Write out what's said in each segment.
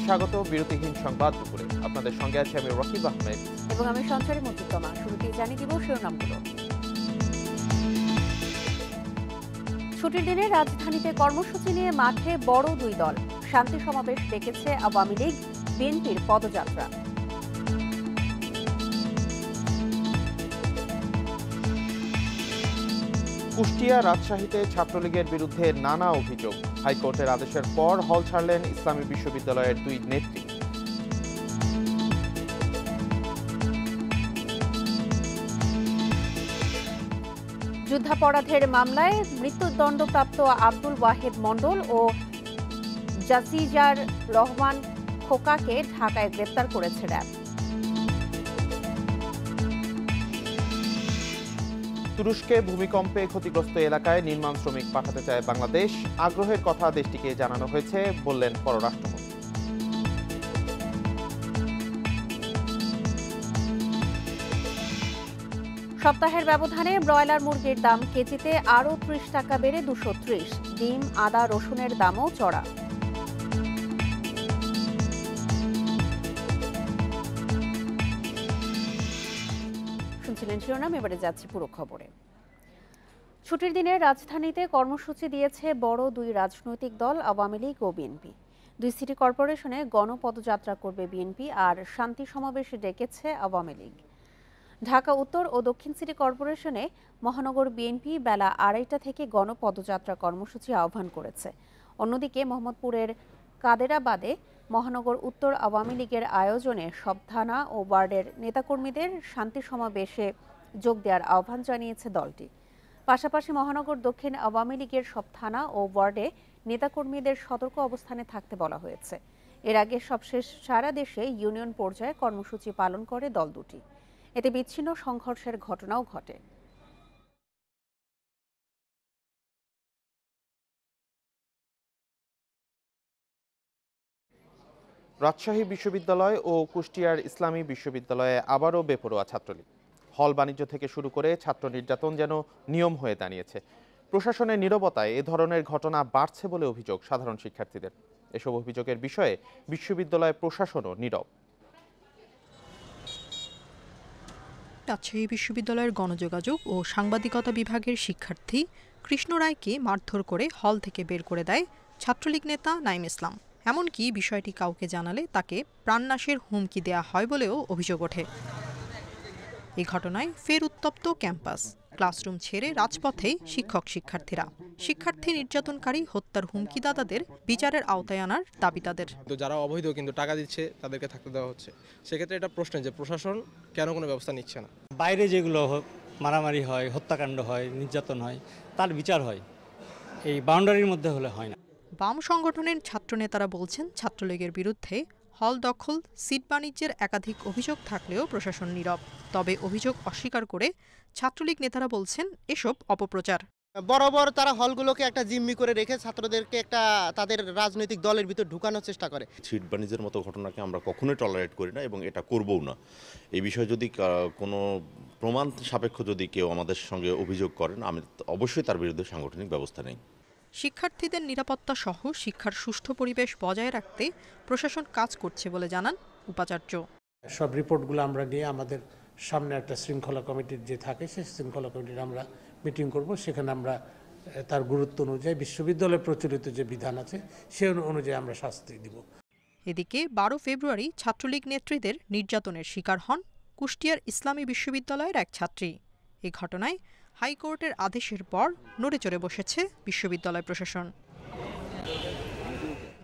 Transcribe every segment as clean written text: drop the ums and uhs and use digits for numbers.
স্বাগত বিরতিহীন সংবাদ দুপুরে। আপনাদের সঙ্গে আছি আমি রকিব আহমেদ এবং আমি সঞ্চারী মধুতমা। শুরুতেই জানিয়ে দিব শিরোনামগুলো। ছুটির দিনে রাজধানীতে কর্মসূচি নিয়ে মাঠে বড় দুই দল। শান্তি সমাবেশ ডেকেছে আওয়ামী লীগ, বিএনপির পদযাত্রা। কুষ্টিয়া রাজশাহীতে ছাত্রলীগের বিরুদ্ধে নানা অভিযোগ। হাইকোর্টের আদেশের পর হল ছাড়লেন ইসলামী বিশ্ববিদ্যালয়ের দুই নেত্রী। যুদ্ধাপরাধের মামলায় মৃত্যুদণ্ডপ্রাপ্ত আব্দুল ওয়াহেদ মণ্ডল ও জাজিজার রহমান খোকাকে ঢাকায় গ্রেপ্তার করেছে র্যাব। তুরস্কে ভূমিকম্পে ক্ষতিগ্রস্ত এলাকায় নির্মাণ শ্রমিক পাঠাতে চায় বাংলাদেশ। আগ্রহের কথা দেশটিকে জানানো হয়েছে বললেন পররাষ্ট্রমন্ত্রী। সপ্তাহের ব্যবধানে ব্রয়লার মুরগির দাম কেজিতে আরও ৩০ টাকা বেড়ে ২৩০। ডিম, আদা, রসুনের দামও চড়া। শুনছিলেন শিরোনাম, এবারে যাচ্ছি পুরো খবরে। ছুটির দিনে রাজধানীতে কর্মসূচি দিয়েছে বড় দুই রাজনৈতিক দল আওয়ামী লীগ ও বিএনপি। দুই সিটি কর্পোরেশনে গণপদযাত্রা করবে বিএনপি আর শান্তি সমাবেশ ডেকেছে আওয়ামী লীগ। ঢাকা উত্তর ও দক্ষিণ সিটি কর্পোরেশনে মহানগর বিএনপি বেলা ২:৩০ থেকে গণপদযাত্রা কর্মসূচি আহ্বান করেছে। অন্যদিকে মোহাম্মদপুরের কাদেরাবাদে মহানগর উত্তর আওয়ামী লীগের আয়োজনে সব থানা ও ওয়ার্ডের নেতাকর্মীদের শান্তি সমাবেশে যোগ দেওয়ার আহ্বান জানিয়েছে দলটি। পাশাপাশি মহানগর দক্ষিণ আওয়ামী লীগের সব থানা ও ওয়ার্ডে নেতাকর্মীদের সতর্ক অবস্থানে থাকতে বলা হয়েছে। এর আগে সবশেষ সারা দেশে ইউনিয়ন পর্যায়ে কর্মসূচি পালন করে দল দুটি। এতে বিচ্ছিন্ন সংঘর্ষের ঘটনাও ঘটে। রাজশাহী বিশ্ববিদ্যালয় ও কুষ্টিয়ার ইসলামী বিশ্ববিদ্যালয়ে আবারও বেপরোয়া ছাত্রলীগ। হল বাণিজ্য থেকে শুরু করে ছাত্র নির্যাতন যেন নিয়ম হয়ে দাঁড়িয়েছে। প্রশাসনের নীরবতায় এ ধরনের ঘটনা বাড়ছে বলে অভিযোগ সাধারণ শিক্ষার্থীদের। এসব অভিযোগের বিষয়ে বিশ্ববিদ্যালয় প্রশাসনও নীরব। রাজশাহী বিশ্ববিদ্যালয়ের গণযোগাযোগ ও সাংবাদিকতা বিভাগের শিক্ষার্থী কৃষ্ণ রায়কে মারধর করে হল থেকে বের করে দেয় ছাত্রলীগ নেতা নাঈম ইসলাম। এমনকি বিষয়টি কাউকে জানালে তাকে প্রাণনাশের হুমকি দেয়া হয় বলেও অভিযোগ ওঠে। এই ঘটনায় ফের উত্তপ্ত ক্যাম্পাস। ক্লাসরুম ছেড়ে রাজপথে শিক্ষার্থীরা। শিক্ষার্থী নির্যাতনকারী হত্যার হুমকিদাতাদের বিচারের আওতায় আনার দাবি তাদের। যারা অবৈধ কিন্তু টাকা দিচ্ছে তাদেরকে থাকতে দেওয়া হচ্ছে। সেক্ষেত্রে এটা প্রশ্ন যে প্রশাসন কেন কোনো ব্যবস্থা নিচ্ছে না। বাইরে যেগুলো মারামারি হয়, হত্যাকাণ্ড হয়, নির্যাতন হয়, তার বিচার হয়, এই বাউন্ডারির মধ্যে হলে হয় না। বাম সংগঠনের ছাত্রনেতারা বলছেন ছাত্রলীগের বিরুদ্ধে হল দখল, সিট বাণিজ্যের একাধিক অভিযোগ থাকলেও প্রশাসন নীরব। তবে অভিযোগ অস্বীকার করে ছাত্রলীগ নেতারা বলছেন এসব অপপ্রচার। বরাবর তারা হলগুলোকে একটা জিম্মি করে রেখে ছাত্রদেরকে একটা তাদের রাজনৈতিক দলের ভিতর ঢুকানোর চেষ্টা করে। সিট বাণিজ্যের মতো ঘটনাকে আমরা কখনোই টলারেট করি না এবং এটা করবও না। এই বিষয়ে যদি কোনো প্রমাণ সাপেক্ষ যদি কেউ আমাদের সঙ্গে অভিযোগ করেন, আমি অবশ্যই তার বিরুদ্ধে সাংগঠনিক ব্যবস্থা নেই। শিক্ষার্থীদের নিরাপত্তা সহ শিক্ষার সুষ্ঠু পরিবেশ বজায় রাখতে প্রশাসন কাজ করছে বলে জানান উপাচার্য। সব রিপোর্টগুলো আমরা নিয়ে আমাদের সামনে একটা শৃঙ্খলা কমিটির যে থাকে সেই শৃঙ্খলা কমিটির আমরা মিটিং করব। সেখানে আমরা তার গুরুত্ব অনুযায়ী বিশ্ববিদ্যালয়ে প্রচলিত যে বিধান আছে সে অনুযায়ী আমরা শাস্তি দিব। এদিকে ১২ ফেব্রুয়ারি ছাত্রলীগ নেত্রীদের নির্যাতনের শিকার হন কুষ্টিয়ার ইসলামী বিশ্ববিদ্যালয়ের এক ছাত্রী। এই ঘটনায় হাইকোর্টের আদেশের পর নড়েচড়ে বসেছে বিশ্ববিদ্যালয় প্রশাসন।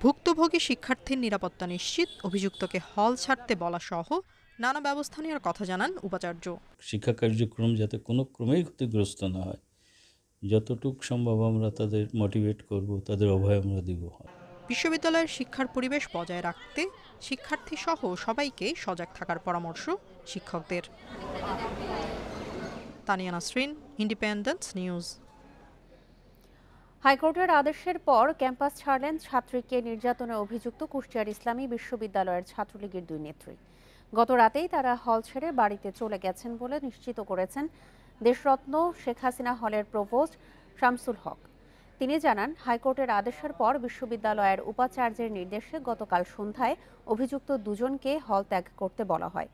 ভুক্তভোগী শিক্ষার্থীর নিরাপত্তা নিশ্চিত, অভিযুক্তকে হল ছাড়তে বলা সহ নানা ব্যবস্থা নেওয়ার কথা জানান উপাচার্য। শিক্ষা কার্যক্রম যাতে কোনো ক্রমেই ক্ষতিগ্রস্ত না হয়, যতটুকু সম্ভব আমরা তাদের মোটিভেট করব, তাদের অভয় আমরা দিব। বিশ্ববিদ্যালয়ের শিক্ষার পরিবেশ বজায় রাখতে শিক্ষার্থী সহ সবাইকে সজাগ থাকার পরামর্শ শিক্ষকদের। Tania Nasrin, independence news. হাইকোর্টের আদেশের পর ক্যাম্পাস ছাড়লেন ছাত্রীকে নির্যাতনে অভিযুক্ত কুষ্টিয়ার ইসলামী বিশ্ববিদ্যালয়ের ছাত্রলীগের দুই নেত্রী। গত রাতেই তারা হল ছেড়ে বাড়িতে চলে গেছেন বলে নিশ্চিত করেছেন দেশরত্ন শেখ হাসিনা হলের প্রভোস্ট শামসুল হক। তিনি জানান, হাইকোর্টের আদেশের পর বিশ্ববিদ্যালয়ের উপাচার্যের নির্দেশে গতকাল সন্ধ্যায় অভিযুক্ত দুজনকে হল ত্যাগ করতে বলা হয়।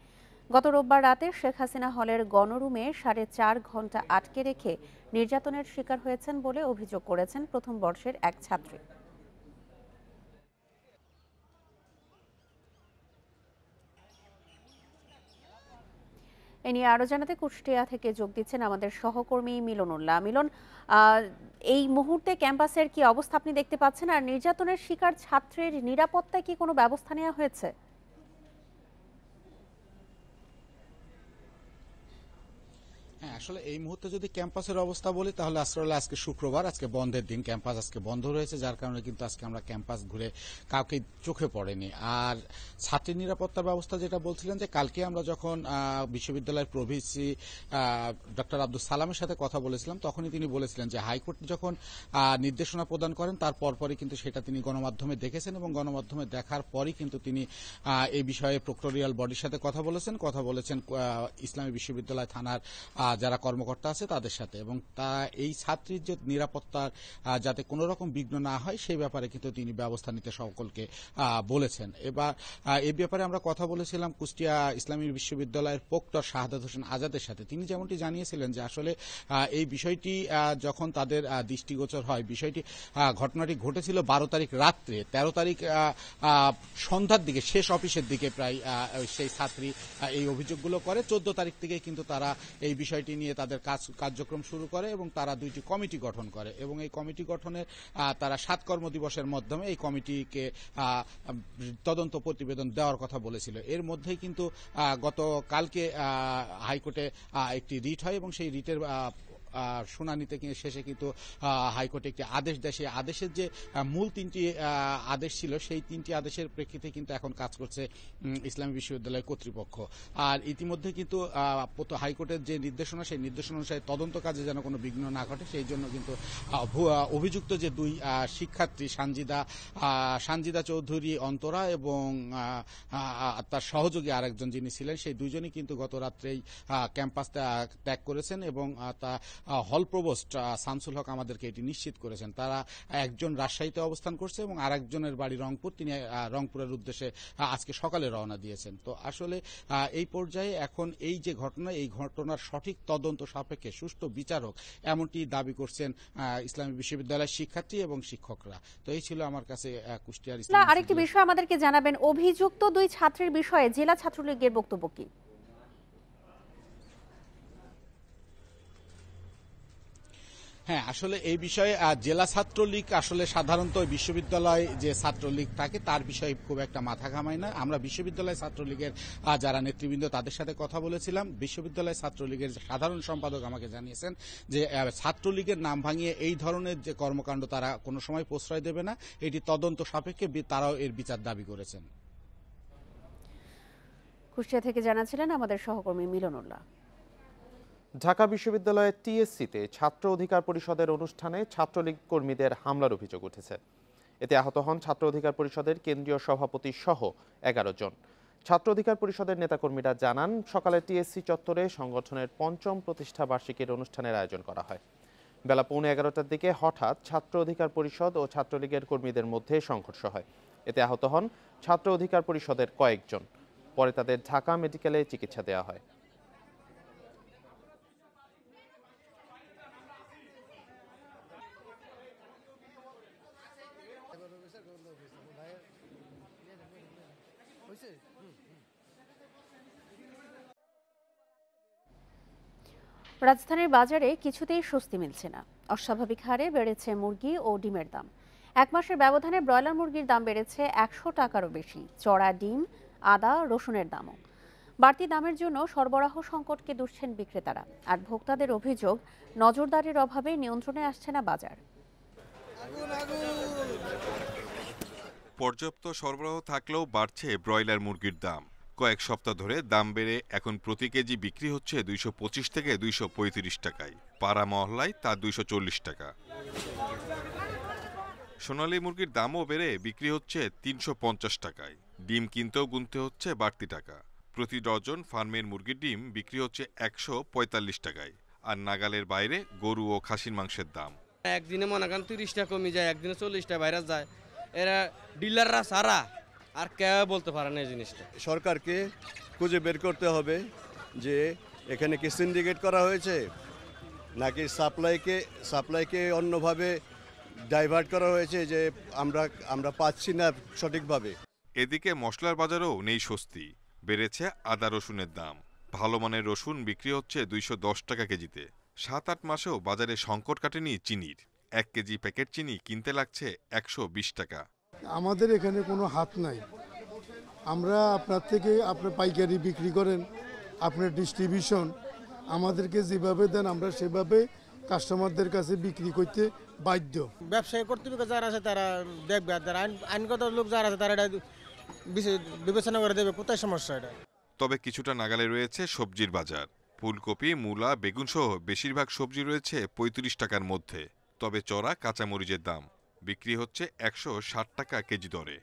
গত রোববার রাতে শেখ হাসিনা হলের গণরুমে 4.5 ঘণ্টা আটকে রেখে নির্যাতনের শিকার হয়েছেন বলে অভিযোগ করেছেন প্রথম বর্ষের এক ছাত্রী। এ নিয়ে আরো জানাতে কুষ্টিয়া থেকে যোগ দিচ্ছেন আমাদের সহকর্মী মিলনুল্লাহ। মিলন, এই মুহূর্তে ক্যাম্পাসের কি অবস্থা আপনি দেখতে পাচ্ছেন, আর নির্যাতনের শিকার ছাত্রের নিরাপত্তায় কি কোনো ব্যবস্থা নেওয়া হয়েছে? হ্যাঁ, আসলে এই মুহূর্তে যদি ক্যাম্পাসের অবস্থা বলি তাহলে আসলে আজকে শুক্রবার, আজকে বন্ধের দিন, ক্যাম্পাস আজকে বন্ধ রয়েছে, যার কারণে কিন্তু আজকে আমরা ক্যাম্পাস ঘুরে কাউকে চোখে পড়েনি। আর ছাত্রী নিরাপত্তার ব্যবস্থা যেটা বলছিলেন, যে কালকে আমরা যখন বিশ্ববিদ্যালয়ের প্রভিসি ডক্টর আব্দুল সালামের সাথে কথা বলেছিলাম, তখনই তিনি বলেছিলেন যে হাইকোর্ট যখন নির্দেশনা প্রদান করেন তার পরপরই কিন্তু সেটা তিনি গণমাধ্যমে দেখেছেন এবং গণমাধ্যমে দেখার পরই কিন্তু তিনি এই বিষয়ে প্রক্টোরিয়াল বডির সাথে কথা বলেছেন ইসলামী বিশ্ববিদ্যালয় থানার যারা কর্মকর্তা আছে তাদের সাথে, এবং এই ছাত্রীর যে নিরাপত্তার যাতে কোনো রকম বিঘ্ন না হয় সেই ব্যাপারে কিন্তু তিনি ব্যবস্থা নিতে সকলকে বলেছেন। এবার এই ব্যাপারে আমরা কথা বলেছিলাম কুষ্টিয়া ইসলামী বিশ্ববিদ্যালয়ের প্রক্টর শাহাদাত হোসেন আজাদের সাথে। তিনি যেমনটি জানিয়েছিলেন যে আসলে এই বিষয়টি যখন তাদের দৃষ্টিগোচর হয়, ঘটনাটি ঘটেছিল 12 তারিখ রাত্রে, 13 তারিখ সন্ধ্যার দিকে, শেষ অফিসের দিকে প্রায় সেই ছাত্রী এই অভিযোগগুলো করে। 14 তারিখ থেকে কিন্তু তারা এই বিষয়টি নিয়ে তাদের কার্যক্রম শুরু করে এবং তারা 2টি কমিটি গঠন করে এবং এই কমিটি গঠনের তারা 7 কর্মদিবসের মাধ্যমে এই কমিটিকে তদন্ত প্রতিবেদন দেওয়ার কথা বলেছিল। এর মধ্যেই কিন্তু গতকালকে হাইকোর্টে একটি রিট হয় এবং সেই রিটের শুনানিতে শেষে কিন্তু হাইকোর্টে একটি আদেশ দেয়। সেই আদেশের যে মূল 3টি আদেশ ছিল, সেই 3টি আদেশের প্রেক্ষিতে কিন্তু এখন কাজ করছে ইসলামী বিশ্ববিদ্যালয় কর্তৃপক্ষ। আর ইতিমধ্যে কিন্তু হাইকোর্টের যে নির্দেশনা, সেই নির্দেশনা অনুসারে তদন্ত কাজে যেন কোনো বিঘ্ন না ঘটে সেই জন্য কিন্তু অভিযুক্ত যে 2 শিক্ষার্থী সানজিদা চৌধুরী অন্তরা এবং তার সহযোগী আরেকজন যিনি ছিলেন, সেই 2জনই কিন্তু গত রাত্রেই ক্যাম্পাস ত্যাগ করেছেন এবং তা হল প্রভোস্ট শামসুল হক আমাদেরকে এটি নিশ্চিত করেছেন। তারা একজন রাজশাহীতে অবস্থান করছে এবং আরেকজনের বাড়ি রংপুর, তিনি রংপুরের উদ্দেশ্যে আজকে সকালে রওনা দিয়েছেন। তো আসলে এই পর্যায়ে এখন এই যে ঘটনা, এই ঘটনার সঠিক তদন্ত সাপেক্ষে সুষ্ঠু বিচার হোক, এমনটি দাবি করছেন ইসলামী বিশ্ববিদ্যালয়ের শিক্ষার্থী এবং শিক্ষকরা। তো এই ছিল আমার কাছে কুষ্টিয়ার। আরেকটি বিষয় আমাদেরকে জানাবেন, অভিযুক্ত 2 ছাত্রীর বিষয়ে জেলা ছাত্রলীগের বক্তব্য কি? হ্যাঁ, আসলে এই বিষয়ে জেলা ছাত্রলীগ আসলে সাধারণত বিশ্ববিদ্যালয় যে ছাত্রলীগ থাকে তার বিষয়ে খুব একটা মাথা ঘামায় না। আমরা বিশ্ববিদ্যালয় ছাত্রলীগের যারা নেতৃবৃন্দ তাদের সাথে কথা বলেছিলাম। বিশ্ববিদ্যালয় ছাত্রলীগের সাধারণ সম্পাদক আমাকে জানিয়েছেন যে ছাত্রলীগের নাম ভাঙিয়ে এই ধরনের যে কর্মকাণ্ড তারা কোনো সময় প্রশ্রয় দেবে না, এটি তদন্ত সাপেক্ষে তারাও এর বিচার দাবি করেছেন। কুষ্টিয়া থেকে জানাচ্ছিলেন আমাদের সহকর্মী মিলনুল্লাহ। ঢাকা বিশ্ববিদ্যালয়ের টিএসসিতে ছাত্র অধিকার পরিষদের অনুষ্ঠানে ছাত্রলীগ কর্মীদের হামলার অভিযোগ উঠেছে। এতে আহত হন ছাত্র অধিকার পরিষদের কেন্দ্রীয় সভাপতি সহ 11 জন। ছাত্র অধিকার পরিষদের নেতাকর্মীরা জানান, সকালে টিএসসি চত্বরে সংগঠনের 5ম প্রতিষ্ঠা বার্ষিকীর অনুষ্ঠানের আয়োজন করা হয়। বেলা 11:15টার দিকে হঠাৎ ছাত্র অধিকার পরিষদ ও ছাত্রলীগের কর্মীদের মধ্যে সংঘর্ষ হয়। এতে আহত হন ছাত্র অধিকার পরিষদের কয়েকজন। পরে তাদের ঢাকা মেডিকেলে চিকিৎসা দেওয়া হয়। রাজধানীর বাজারে কিছুতেই স্বস্তি মিলছে না। অস্বাভাবিক হারে বেড়েছে মুরগি ও ডিমের দাম। 1 মাসের ব্যবধানে ব্রয়লার মুরগির দাম বেড়েছে 100 টাকারও বেশি। চড়া ডিম, আদা, রসুনের দামও। বাড়তি দামের জন্য সরবরাহ সংকটকে দুষছেন বিক্রেতারা। আর ভোক্তাদের অভিযোগ, নজরদারির অভাবে নিয়ন্ত্রণে আসছে না বাজার। পর্যাপ্ত সরবরাহ থাকলেও বাড়ছে ব্রয়লার মুরগির দাম। কয়েক সপ্তাহ ধরে দাম বেড়ে এখন প্রতি কেজি বিক্রি হচ্ছে 225 থেকে 235 টাকায়। পাড়া মহল্লায় তা 240 টাকা। সোনালী মুরগির দামও বেড়ে বিক্রি হচ্ছে 350 টাকায়। ডিম কিনতেও গুনতে হচ্ছে বাড়তি টাকা। প্রতি ডজন ফার্মের মুরগির ডিম বিক্রি হচ্ছে 145 টাকায়। আর নাগালের বাইরে গরু ও খাসির মাংসের দাম। একদিনে মনে করেন 30টা কমে যায়, একদিনে 40টা বাইরে যায়। এরা ডিলাররা সারা আর কেউ বলতে পারে না এই জিনিসটা। সরকারকে খুঁজে বের করতে হবে যে এখানে কি সিন্ডিকেট করা হয়েছে নাকি সাপ্লাইকে অন্যভাবে ডাইভার্ট করা হয়েছে, যে আমরা পাচ্ছি না সঠিকভাবে। এদিকে মশলার বাজারেও নেই স্বস্তি। বেড়েছে আদা রসুনের দাম। ভালো মানের রসুন বিক্রি হচ্ছে 210 টাকা কেজিতে। 7-8 মাসেও বাজারে সংকট কাটেনি চিনির। 1 কেজি প্যাকেট চিনি কিনতে লাগছে 120 টাকা। আমাদের এখানে কোনো হাত নাই। আমরা আপনার থেকে আপনার পাইকারি বিক্রি করেন, আপনার ডিস্ট্রিবিউশন আমাদেরকে যেভাবে দেন আমরা সেভাবে কাস্টমারদের কাছে বিক্রি করতে বাধ্য। ব্যবসায়ী কর্তৃপক্ষ যারা আছে তারা দেখবে, আর যারা আইনগত লোক যারা আছে তারা এটা বিবেচনা করে দেবে কোথায় সমস্যা। এটা তবে কিছুটা নাগালে রয়েছে সবজির বাজার। ফুলকপি, মূলা, বেগুন সহ বেশিরভাগ সবজি রয়েছে 35 টাকার মধ্যে। তবে চড়া কাঁচামরিচের দাম বিক্রি হচ্ছে 160 টাকা কেজি দরে।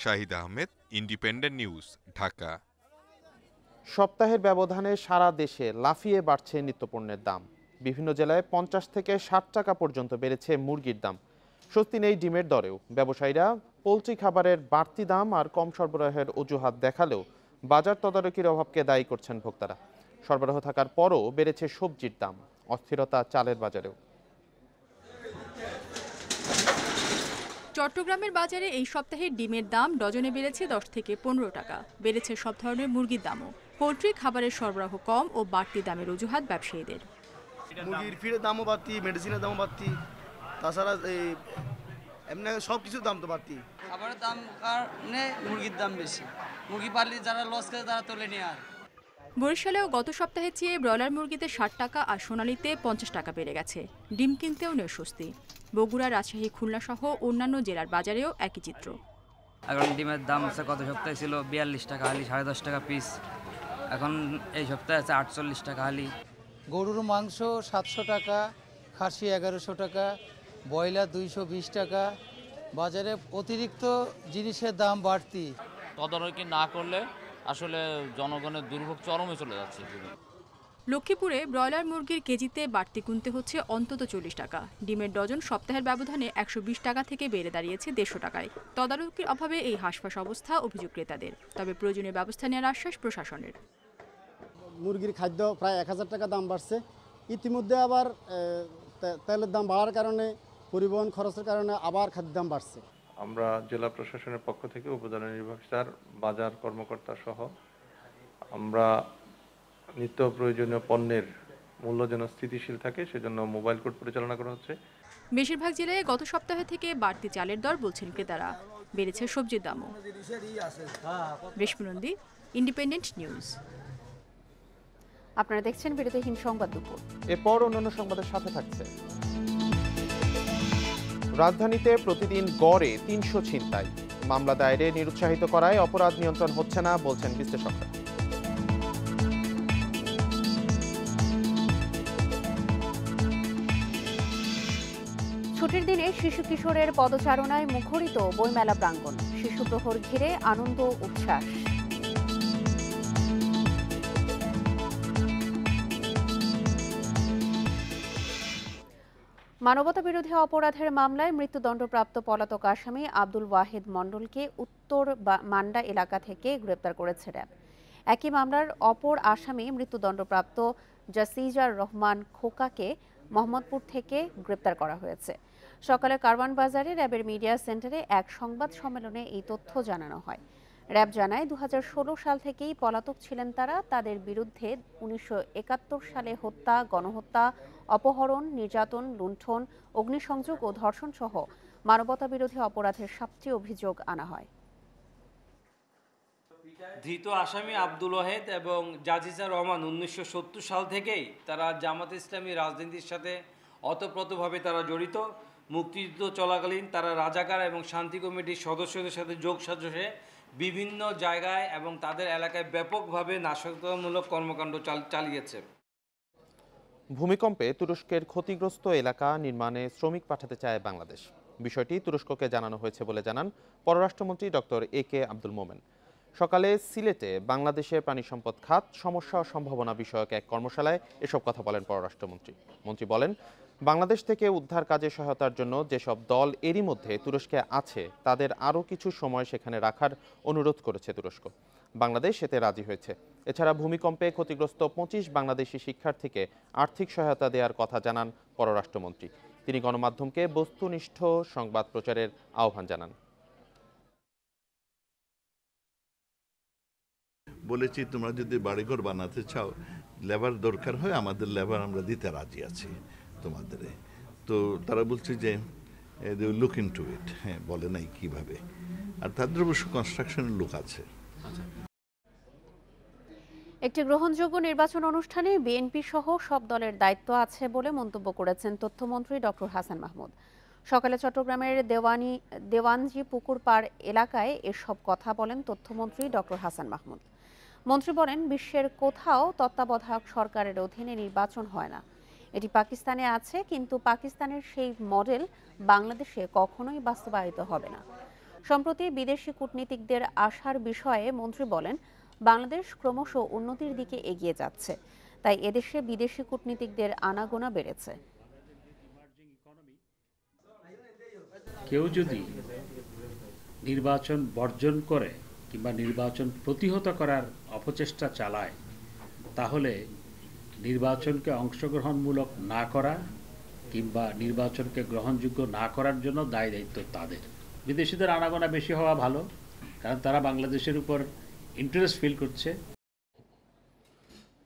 Shahid Ahmed, independent news, Dhaka. সপ্তাহের ব্যবধানে সারা দেশে লাফিয়ে বাড়ছে নিত্যপণ্যের দাম। বিভিন্ন জেলায় 50 থেকে 60 টাকা পর্যন্ত বেড়েছে মুরগির দাম। স্বস্তি নেই ডিমের দরেও। ব্যবসায়ীরা পোলট্রি খাবারের বাড়তি দাম আর কম সরবরাহের অজুহাত দেখালেও বাজার তদারকির অভাবকে দায়ী করছেন ভোক্তারা। সরবরাহ থাকার পরও বেড়েছে সবজির দাম। অস্থিরতা চালের বাজারেও। চট্টগ্রামের বাজারে এই সপ্তাহে ডিমের দাম ডজনে বেড়েছে 10 থেকে 15 টাকা। বেড়েছে সব ধরনের মুরগির দামও। পোলট্রি খাবারের সরবরাহ কম ও বাড়তি দামের অজুহাত ব্যবসায়ীদের। মুরগির ফিডের দামও বাড়তি, মেডিসিনের দামও বাড়তি, তাছাড়া এমনি সব কিছুর দাম তো বাড়তি। খাবারের দাম কারণে মুরগির দাম বেশি। মুরগি পাললে যারা লস করে তারা তোলে নিয়ে আর। বরিশালেও গত সপ্তাহে চেয়ে ব্রয়লার মুরগিতে 60 টাকা আর সোনালীতে 50 টাকা বেড়ে গেছে। ডিম কিনতেও নেই স্বস্তি। বগুড়া, রাজশাহী, খুলনা সহ অন্যান্য জেলার বাজারেও একই চিত্র। এখন ডিমের দাম গত সপ্তাহে ছিল 42 টাকা হালি, 10.5 টাকা পিস। এখন এই সপ্তাহে আছে 48 টাকা হালি। গরুর মাংস 700 টাকা, খাসি 1100 টাকা, ব্রয়লার 220 টাকা। বাজারে অতিরিক্ত জিনিসের দাম বাড়তি। তদারকি না করলে আসলে জনগণের দুর্ভোগ চরমে চলে যাচ্ছে। লক্ষ্মীপুরে ব্রয়লার মুরগির কেজিতে বাড়তি কিনতে হচ্ছে অন্তত 40 টাকা। ডিমের ডজন সপ্তাহের ব্যবধানে 120 টাকা থেকে বেড়ে দাঁড়িয়েছে 150 টাকায়। তদারকির অভাবে এই হাঁসফাঁস অবস্থা অভিযোগ ক্রেতাদের। তবে প্রয়োজনীয় ব্যবস্থা নেওয়ার আশ্বাস প্রশাসনের। মুরগির খাদ্য প্রায় 1000 টাকা দাম বাড়ছে। ইতিমধ্যে আবার তেলের দাম বাড়ার কারণে, পরিবহন খরচের কারণে আবার খাদ্যের দাম বাড়ছে। আমরা জেলা প্রশাসনের পক্ষ থেকে উপজেলা নির্বাহী স্যার, বাজার কর্মকর্তা সহ আমরা নিত্য প্রয়োজনীয় পণ্যের মূল্য যেন স্থিতিশীল থাকে সেজন্য মোবাইল কোর্ট পরিচালনা করা হচ্ছে। বেশিরভাগ জেলায় গত সপ্তাহ থেকে বাড়তি চালের দর বলছেন ক্রেতারা। বেড়েছে সবজির দামও। রেশমি নন্দী, ইন্ডিপেন্ডেন্ট নিউজ। আপনারা দেখছেন বিরতিহীন সংবাদ দুপুর। এরপর অন্যান্য সংবাদের সাথে থাকছে। রাজধানীতে প্রতিদিন গড়ে 300 ছিনতাই। মামলা দায়েরে নিরুৎসাহিত করায় অপরাধ নিয়ন্ত্রণ হচ্ছে না বলছেন বিশ্লেষকরা। ছুটির দিনে শিশু কিশোরের পদচারণায় মুখরিত বইমেলা প্রাঙ্গণ। শিশু প্রহর ঘিরে আনন্দ উচ্ছ্বাস। মানবতাবিরোধী অপরাধের মামলায় মৃত্যুদণ্ডপ্রাপ্ত পলাতক আসামি আব্দুল ওয়াহিদ মণ্ডলকে উত্তর মান্ডা এলাকা থেকে গ্রেপ্তার করেছে র্যাব। একই মামলার অপর আসামি মৃত্যুদণ্ডপ্রাপ্ত জাসিজার রহমান খোকাকে মোহাম্মদপুর থেকে গ্রেপ্তার করা হয়েছে। সকালে কারওয়ান বাজারে র্যাবের মিডিয়া সেন্টারে এক সংবাদ সম্মেলনে এই তথ্য জানানো হয়। র্যাব জানায় 2016 সাল থেকেই পলাতক ছিলেন তারা। তাদের বিরুদ্ধে 1971 সালে হত্যা, গণহত্যা, অপহরণ, নির্যাতন, লুণ্ঠন, অগ্নিসংযোগ ও ধর্ষণ সহ মানবতাবিরোধী অপরাধের 7টি অভিযোগ আনা হয়। ধৃত আসামি আব্দুল ওয়াহিদ এবং জাজিজা রহমান 1970 সাল থেকেই তারা জামাত ইসলামী রাজনীতির সাথে ওতপ্রোতভাবে তারা জড়িত। মুক্তিযুদ্ধ চলাকালীন তারা রাজাকার এবং শান্তি কমিটির সদস্যদের সাথে যোগসাজশে বিভিন্ন জায়গায় এবং তাদের এলাকায় ব্যাপকভাবে নাশকতামূলক কর্মকাণ্ড চালিয়েছে। ভূমিকম্পে তুরস্কের ক্ষতিগ্রস্ত এলাকা নির্মাণে শ্রমিক পাঠাতে চায় বাংলাদেশ। বিষয়টি তুরস্ককে জানানো হয়েছে বলে জানান পররাষ্ট্রমন্ত্রী ডক্টর AK আব্দুল মোমেন। সকালে সিলেটে বাংলাদেশের প্রাণী সম্পদ খাত সমস্যা ও সম্ভাবনা বিষয়ক এক কর্মশালায় এসব কথা বলেন পররাষ্ট্রমন্ত্রী। মন্ত্রী বলেন, বাংলাদেশ থেকে উদ্ধার কাজে সহায়তার জন্য যেসব দল এরই মধ্যে তুরস্কে আছে তাদের আরও কিছু সময় সেখানে রাখার অনুরোধ করেছে তুরস্ক। বাংলাদেশ এতে রাজি হয়েছে। এছাড়া ভূমিকম্পে ক্ষতিগ্রস্ত 25 বাংলাদেশি শিক্ষার্থীকে আর্থিক সহায়তা দেওয়ার কথা জানান পররাষ্ট্রমন্ত্রী। তিনি গণমাধ্যমকে বস্তুনিষ্ঠ সংবাদ প্রচারের আহ্বান জানান। বলেছি, তোমরা যদি বাড়িঘর বানাতে চাও, লেবার দরকার হয়, আমাদের লেবার আমরা দিতে রাজি আছি তোমাদের। তো তারা বলছে যে লুক ইনটু ইট। হ্যাঁ, বলে নাই কিভাবে। আর তাদের অবশ্য কনস্ট্রাকশনের লোক আছে। একটি গ্রহণযোগ্য নির্বাচন অনুষ্ঠানে বিএনপি সহ সব দলের দায়িত্ব আছে বলে মন্তব্য করেছেন তথ্যমন্ত্রী ডক্টর হাসান মাহমুদ। সকালে চট্টগ্রামের দেওয়ানজি পুকুর পাড় এলাকায় এসব কথা বলেন তথ্যমন্ত্রী ডক্টর হাসান মাহমুদ। মন্ত্রী বলেন, বিশ্বের কোথাও তত্ত্বাবধায়ক সরকারের অধীনে নির্বাচন হয় না। এটি পাকিস্তানে আছে, কিন্তু পাকিস্তানের সেই মডেল বাংলাদেশে কখনোই বাস্তবায়িত হবে না। সম্প্রতি বিদেশি কূটনীতিকদের আসার বিষয়ে মন্ত্রী বলেন, বাংলাদেশ ক্রমশ উন্নতির দিকে এগিয়ে যাচ্ছে, তাই এদেশে বিদেশি কূটনীতিকদের আনাগোনা বেড়েছে। কেউ যদি নির্বাচন বর্জন করে কিংবা নির্বাচন প্রতিহত করার অপচেষ্টা চালায়, তাহলে নির্বাচনকে অংশগ্রহণমূলক না করা কিংবা নির্বাচনকে গ্রহণযোগ্য না করার জন্য দায় দায়িত্ব তাদের। বিদেশিদের আনাগোনা বেশি হওয়া ভালো, কারণ তারা বাংলাদেশের উপর ইন্টারেস্ট ফিল করছে।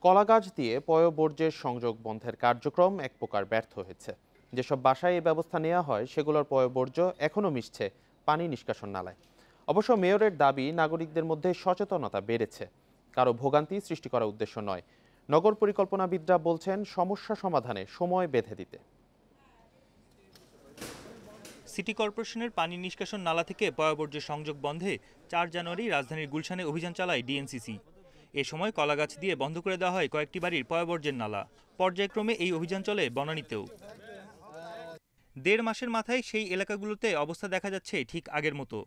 কলাগাছ দিয়ে পয়ঃবর্জ্যের সংযোগ বন্ধের কার্যক্রম এক প্রকার ব্যর্থ হয়েছে। যেসব বাসায় এই ব্যবস্থা নেওয়া হয় সেগুলোর পয়ঃবর্জ্য এখনও মিশছে পানি নিষ্কাশন নালায়। অবশ্য মেয়রের দাবি, নাগরিকদের মধ্যে সচেতনতা বেড়েছে, কারো ভোগান্তি সৃষ্টি করার উদ্দেশ্য নয়। নগর পরিকল্পনাবিদরা বলছেন, সমস্যা সমাধানে সময় বেঁধে দিতে। সিটি কর্পোরেশনের পানি নিষ্কাশন নালা থেকে পয়ঃবর্জ্য সংযোগ বন্ধে 4 জানুয়ারি রাজধানীর গুলশানে অভিযান চালায় ডিএনসিসি। এ সময় কলাগাছ দিয়ে বন্ধ করে দেওয়া হয় কয়েকটি বাড়ির পয়ঃবর্জ্যের নালা। পর্যায়ক্রমে এই অভিযান চলে বনানীতেও। 1.5 মাসের মাথায় সেই এলাকাগুলোতে অবস্থা দেখা যাচ্ছে ঠিক আগের মতো।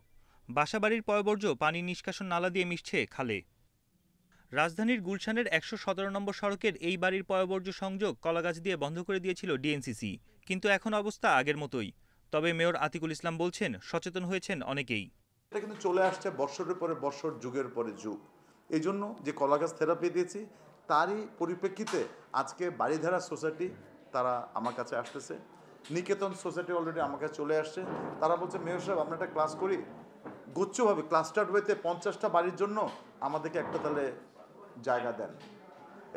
বাসাবাড়ির পয়ঃবর্জ্য পানি নিষ্কাশন নালা দিয়ে মিশছে খালে। রাজধানীর গুলশানের 117 নম্বর সড়কের এই বাড়ির পয়ঃবর্জ্য সংযোগ কলাগাছ দিয়ে বন্ধ করে দিয়েছিল ডিএনসিসি, কিন্তু এখন অবস্থা আগের মতোই। তবে মেয়র আতিকুল ইসলাম বলছেন, সচেতন হয়েছেন অনেকেই। এটা কিন্তু চলে আসছে বর্ষরের পরে বর্ষর, যুগের পরে যুগ। এই জন্য যে কলাগাছ থেরাপি দিয়েছি, তারই পরিপ্রেক্ষিতে আজকে বাড়িধারা সোসাইটি তারা আমার কাছে আসতেছে। নিকেতন সোসাইটি অলরেডি আমার কাছে চলে আসছে। তারা বলছে, মেয়র সাহেব, আমরা একটা ক্লাস করি, গুচ্ছভাবে ক্লাস্টার ওয়েতে 50টা বাড়ির জন্য আমাদেরকে একটা তাহলে জায়গা দেন।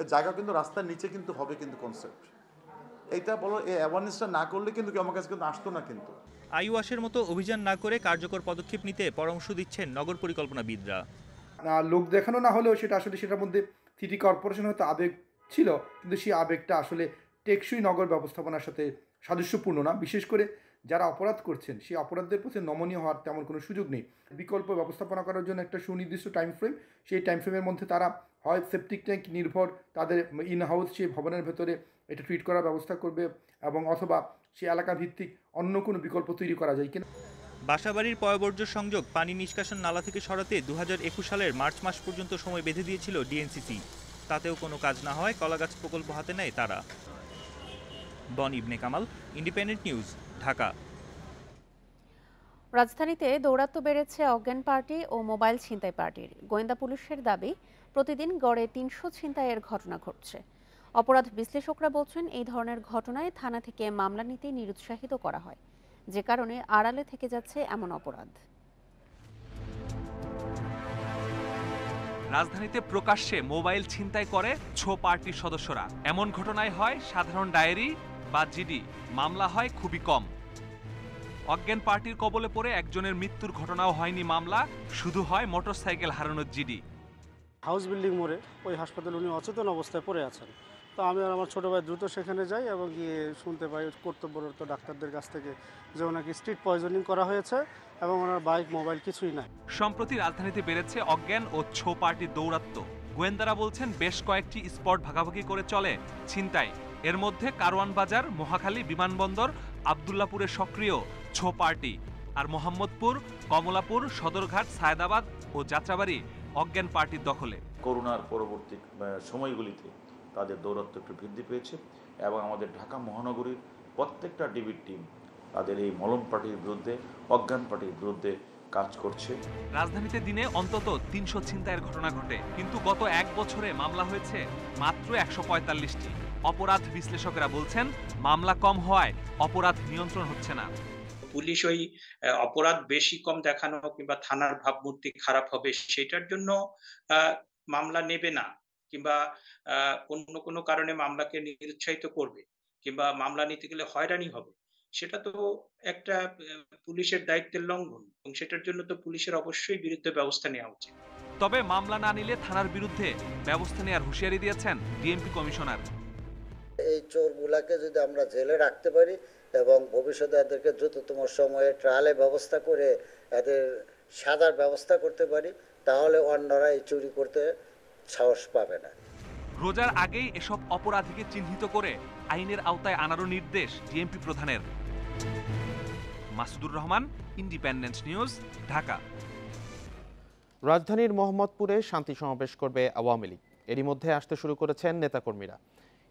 এই জায়গা কিন্তু রাস্তার নিচে কিন্তু হবে, কিন্তু কনসেপ্ট এইটা বলো, এই অ্যাওয়ারনেসটা না করলে কিন্তু কেউ আমার কাছে কিন্তু আসতো না। কিন্তু আইওয়াশের মতো অভিযান না করে কার্যকর পদক্ষেপ নিতে পরামর্শ দিচ্ছেন নগর পরিকল্পনাবিদরা। লোক দেখানো না হলেও সেটা আসলে সেটার মধ্যে সিটি কর্পোরেশন হয়তো আবেগ ছিল, কিন্তু সেই আবেগটা আসলে টেকসই নগর ব্যবস্থাপনার সাথে সাদৃশ্যপূর্ণ না। বিশেষ করে যারা অপরাধ করছেন, সেই অপরাধদের প্রতি নমনীয় হওয়ার তেমন কোনো সুযোগ নেই। বিকল্প ব্যবস্থাপনা করার জন্য একটা সুনির্দিষ্ট টাইম ফ্রেম, সেই টাইম ফ্রেমের মধ্যে তারা হয় সেপটিক ট্যাঙ্ক নির্ভর তাদের ইন হাউস সেই ভবনের ভেতরে এটা ট্রিট করার ব্যবস্থা করবে, এবং অথবা সেই এলাকা ভিত্তিক অন্য কোনো বিকল্প তৈরি করা যায় কিনা। বাসাবাড়ির পয়ঃবর্জ্য সংযোগ পানি নিষ্কাশন নালা থেকে সরাতে 2021 সালের মার্চ মাস পর্যন্ত সময় বেঁধে দিয়েছিল ডিএনসিসি। তাতেও কোনো কাজ না হয় কলাগাছ প্রকল্প হাতে নেয় তারা। বন ইবনে কামাল, ইন্ডিপেন্ডেন্ট নিউজ, ঢাকা। রাজধানীতে দৌরাত্ম্য বেড়েছে অজ্ঞান পার্টি ও মোবাইল ছিনতাই পার্টির। গোয়েন্দা পুলিশের দাবি, প্রতিদিন গড়ে 300 ছিনতাইয়ের ঘটনা ঘটছে। অপরাধ বিশ্লেষকরা বলছেন, এই ধরনের ঘটনায় থানা থেকে মামলা নিতে নিরুৎসাহিত করা হয়, যে কারণে আড়ালে থেকে যাচ্ছে এমন অপরাধ। রাজধানীতে প্রকাশ্যে মোবাইল ছিনতাই করে ছো পার্টির সদস্যরা। এমন ঘটনায় হয় সাধারণ ডায়েরি বা জিডি, মামলা হয় খুবই কম। অজ্ঞান পার্টির কবলে পড়ে একজনের মৃত্যুর ঘটনাও হয়নি মামলা, শুধু হয় মোটরসাইকেল হারানোর জিডি। হাউস বিল্ডিং মোড়ে ওই হাসপাতালে উনি অচেতন অবস্থায় পড়ে আছেন। তো আমি আর আমার ছোটো ভাই দ্রুত সেখানে যাই এবং গিয়ে শুনতে পাই কর্তব্যরত ডাক্তারদের কাছ থেকে যে ওনাকে স্ট্রিট পয়জনিং করা হয়েছে এবং ওনার বাইক মোবাইল কিছুই নাই। সম্প্রতি রাজধানীতে বেড়েছে অজ্ঞান ও ছো পার্টির দৌরাত্ম্য। গোয়েন্দারা বলছেন, বেশ কয়েকটি স্পট ভাগাভাগি করে চলে ছিনতাই। এর মধ্যে কারওয়ান বাজার, মহাখালী, বিমানবন্দর, আবদুল্লাপুরে সক্রিয় ছো পার্টি, আর মোহাম্মদপুর, কমলাপুর, সদরঘাট, সায়দাবাদ ও যাত্রাবাড়ি অজ্ঞান পার্টির দখলে। করোনার পরবর্তী সময়গুলিতে তাদের দৌরাত্ম্য একটু বৃদ্ধি পেয়েছে এবং আমাদের ঢাকা মহানগরীর প্রত্যেকটা ডিবির টিম তাদের এই মলম পার্টির বিরুদ্ধে, অজ্ঞান পার্টির বিরুদ্ধে কাজ করছে। রাজধানীতে দিনে অন্তত ৩০০ ছিনতাইয়ের ঘটনা ঘটে, কিন্তু গত ১ বছরে মামলা হয়েছে মাত্র ১৪৫টি। অপরাধ বিশ্লেষকেরা বলছেন মামলা কম হওয়ায় অপরাধ নিয়ন্ত্রণ হচ্ছে না। পুলিশ ওই অপরাধ বেশি কম দেখানো কিংবা থানার ভাবমূর্তি খারাপ হবে সেটার জন্য মামলা নেবে না, কিংবা অন্য কোনো কারণে মামলাকে নিরুৎসাহিত করবে, কিংবা মামলা নিতে গেলে হয়রানি হবে, সেটা তো একটা পুলিশের দায়িত্বের লঙ্ঘন এবং সেটার জন্য তো পুলিশের অবশ্যই বিরুদ্ধে ব্যবস্থা নেওয়া উচিত। তবে মামলা না নিলে থানার বিরুদ্ধে ব্যবস্থা নেওয়ার হুঁশিয়ারি দিয়েছেন ডিএমপি কমিশনার। এই চোরগুলাকে যদি আমরা জেলে রাখতে পারি এবং ভবিষ্যতে এদেরকে দ্রুততম সময়ে ট্রায়ালের ব্যবস্থা করে এদের সাজার ব্যবস্থা করতে পারি, তাহলে অন্যরা এই চুরি করতে সাহস পাবে না। রোজার আগেই এসব অপরাধীকে চিহ্নিত করে আইনের আওতায় আনারও নির্দেশ ডিএমপি প্রধানের। Masudur Rahman, independent news, Dhaka. রাজধানীর মোহাম্মদপুরে শান্তি সমাবেশ করবে আওয়ামী লীগ। এরই মধ্যে আসতে শুরু করেছেন নেতাকর্মীরা।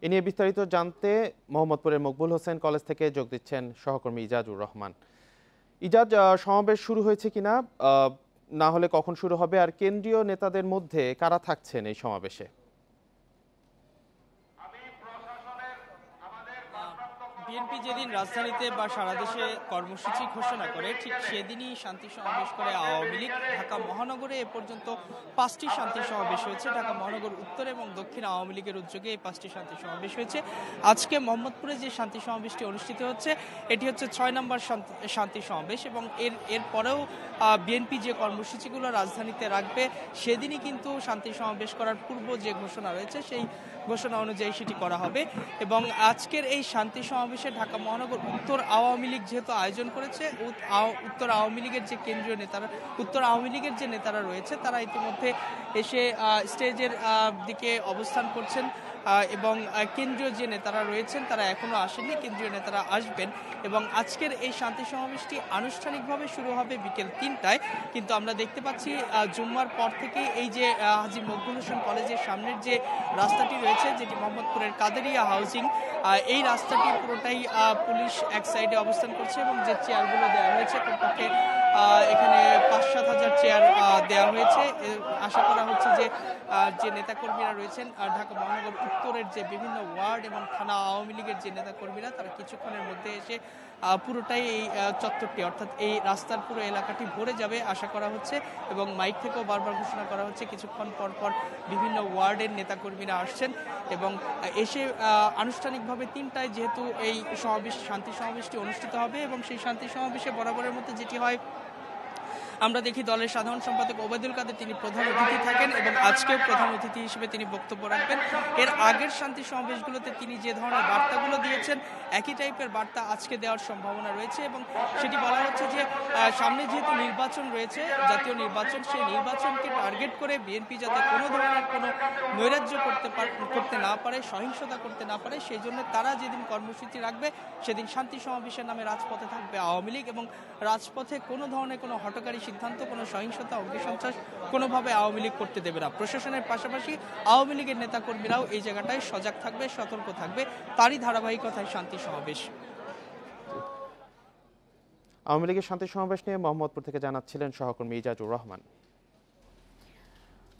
এ নিয়ে বিস্তারিত জানতে মোহাম্মদপুরের মকবুল হোসেন কলেজ থেকে যোগ দিচ্ছেন সহকর্মী ইজাজুর রহমান। ইজাজ, সমাবেশ শুরু হয়েছে কিনা, না হলে কখন শুরু হবে, আর কেন্দ্রীয় নেতাদের মধ্যে কারা থাকছেন এই সমাবেশে? বিএনপি যেদিন রাজধানীতে বা সারা দেশে কর্মসূচি ঘোষণা করে ঠিক সেদিনই শান্তি সমাবেশ করে আওয়ামী লীগ। ঢাকা মহানগরে এ পর্যন্ত 5টি শান্তি সমাবেশ হয়েছে। ঢাকা মহানগর উত্তর এবং দক্ষিণ আওয়ামী লীগের উদ্যোগে এই 5টি শান্তি সমাবেশ হয়েছে। আজকে মোহাম্মদপুরে যে শান্তি সমাবেশটি অনুষ্ঠিত হচ্ছে এটি হচ্ছে 6 নম্বর শান্তি সমাবেশ এবং এর পরেও বিএনপি যে কর্মসূচিগুলো রাজধানীতে রাখবে সেদিনই কিন্তু শান্তি সমাবেশ করার পূর্ব যে ঘোষণা রয়েছে সেই ঘোষণা অনুযায়ী সেটি করা হবে। এবং আজকের এই শান্তি সমাবেশে ঢাকা মহানগর উত্তর আওয়ামী লীগ যেহেতু আয়োজন করেছে, উত্তর আওয়ামী লীগের যে কেন্দ্রীয় নেতারা, উত্তর আওয়ামী লীগের যে নেতারা রয়েছে তারা ইতিমধ্যে এসে স্টেজের দিকে অবস্থান করছেন এবং কেন্দ্রীয় যে নেতারা রয়েছেন তারা এখনো আসেননি, কেন্দ্রীয় নেতারা আসবেন। এবং আজকের এই শান্তি সমাবেশটি আনুষ্ঠানিকভাবে শুরু হবে বিকেল 3টায়, কিন্তু আমরা দেখতে পাচ্ছি জুম্মার পর থেকে এই যে হাজী মকবুল হোসেন কলেজের সামনের যে রাস্তাটি রয়েছে, যেটি মোহাম্মদপুরের কাদেরিয়া হাউজিং, এই রাস্তাটি পুরোটাই পুলিশ এক সাইডে অবস্থান করছে এবং যে চেয়ারগুলো দেওয়া হয়েছে কমপক্ষে এখানে 5-7 হাজার চেয়ার দেওয়া হয়েছে। আশা করা হচ্ছে যে নেতাকর্মীরা রয়েছেন ঢাকা মহানগর উত্তরের যে বিভিন্ন ওয়ার্ড এবং থানা আওয়ামী লীগের যে নেতাকর্মীরা তারা কিছুক্ষণের মধ্যে এসে পুরোটাই এই চত্বরটি অর্থাৎ এই রাস্তার পুরো এলাকাটি ভরে যাবে আশা করা হচ্ছে। এবং মাইক থেকেও বারবার ঘোষণা করা হচ্ছে কিছুক্ষণ পর পর বিভিন্ন ওয়ার্ডের নেতাকর্মীরা আসছেন এবং এসে আনুষ্ঠানিকভাবে 3টায় যেহেতু এই শান্তি সমাবেশটি অনুষ্ঠিত হবে এবং সেই শান্তি সমাবেশে বরাবরের মধ্যে যেটি হয় আমরা দেখি দলের সাধারণ সম্পাদক ওবায়দুল কাদের তিনি প্রধান অতিথি থাকেন এবং আজকেও প্রধান অতিথি হিসেবে তিনি বক্তব্য রাখবেন। এর আগের শান্তি সমাবেশগুলোতে তিনি যে ধরনের বার্তাগুলো দিয়েছেন একই টাইপের বার্তা আজকে দেওয়ার সম্ভাবনা রয়েছে এবং সেটি বলা হচ্ছে যে সামনে যেহেতু নির্বাচন রয়েছে, জাতীয় নির্বাচন, সেই নির্বাচনকে টার্গেট করে বিএনপি যাতে কোনো ধরনের কোনো নৈরাজ্য করতে না পারে, সহিংসতা করতে না পারে, সেই জন্য তারা যেদিন কর্মসূচি রাখবে সেদিন শান্তি সমাবেশের নামে রাজপথে থাকবে আওয়ামী লীগ এবং রাজপথে কোনো ধরনের কোনো হটকারী সিদ্ধান্ত, কোনো সহিংসতা, অগ্নিসন্ত্রাস কোনোভাবে আওয়ামী লীগ করতে দেবে না। প্রশাসনের পাশাপাশি আওয়ামী লীগের নেতাকর্মীরাও এই জায়গাটায় সজাগ থাকবে, সতর্ক থাকবে, তারই ধারাবাহিকতায় শান্তি সমাবেশ। আওয়ামী লীগের শান্তি সমাবেশ নিয়ে মোহাম্মদপুর থেকে জানাচ্ছিলেন সহকর্মী ইজাজুর রহমান।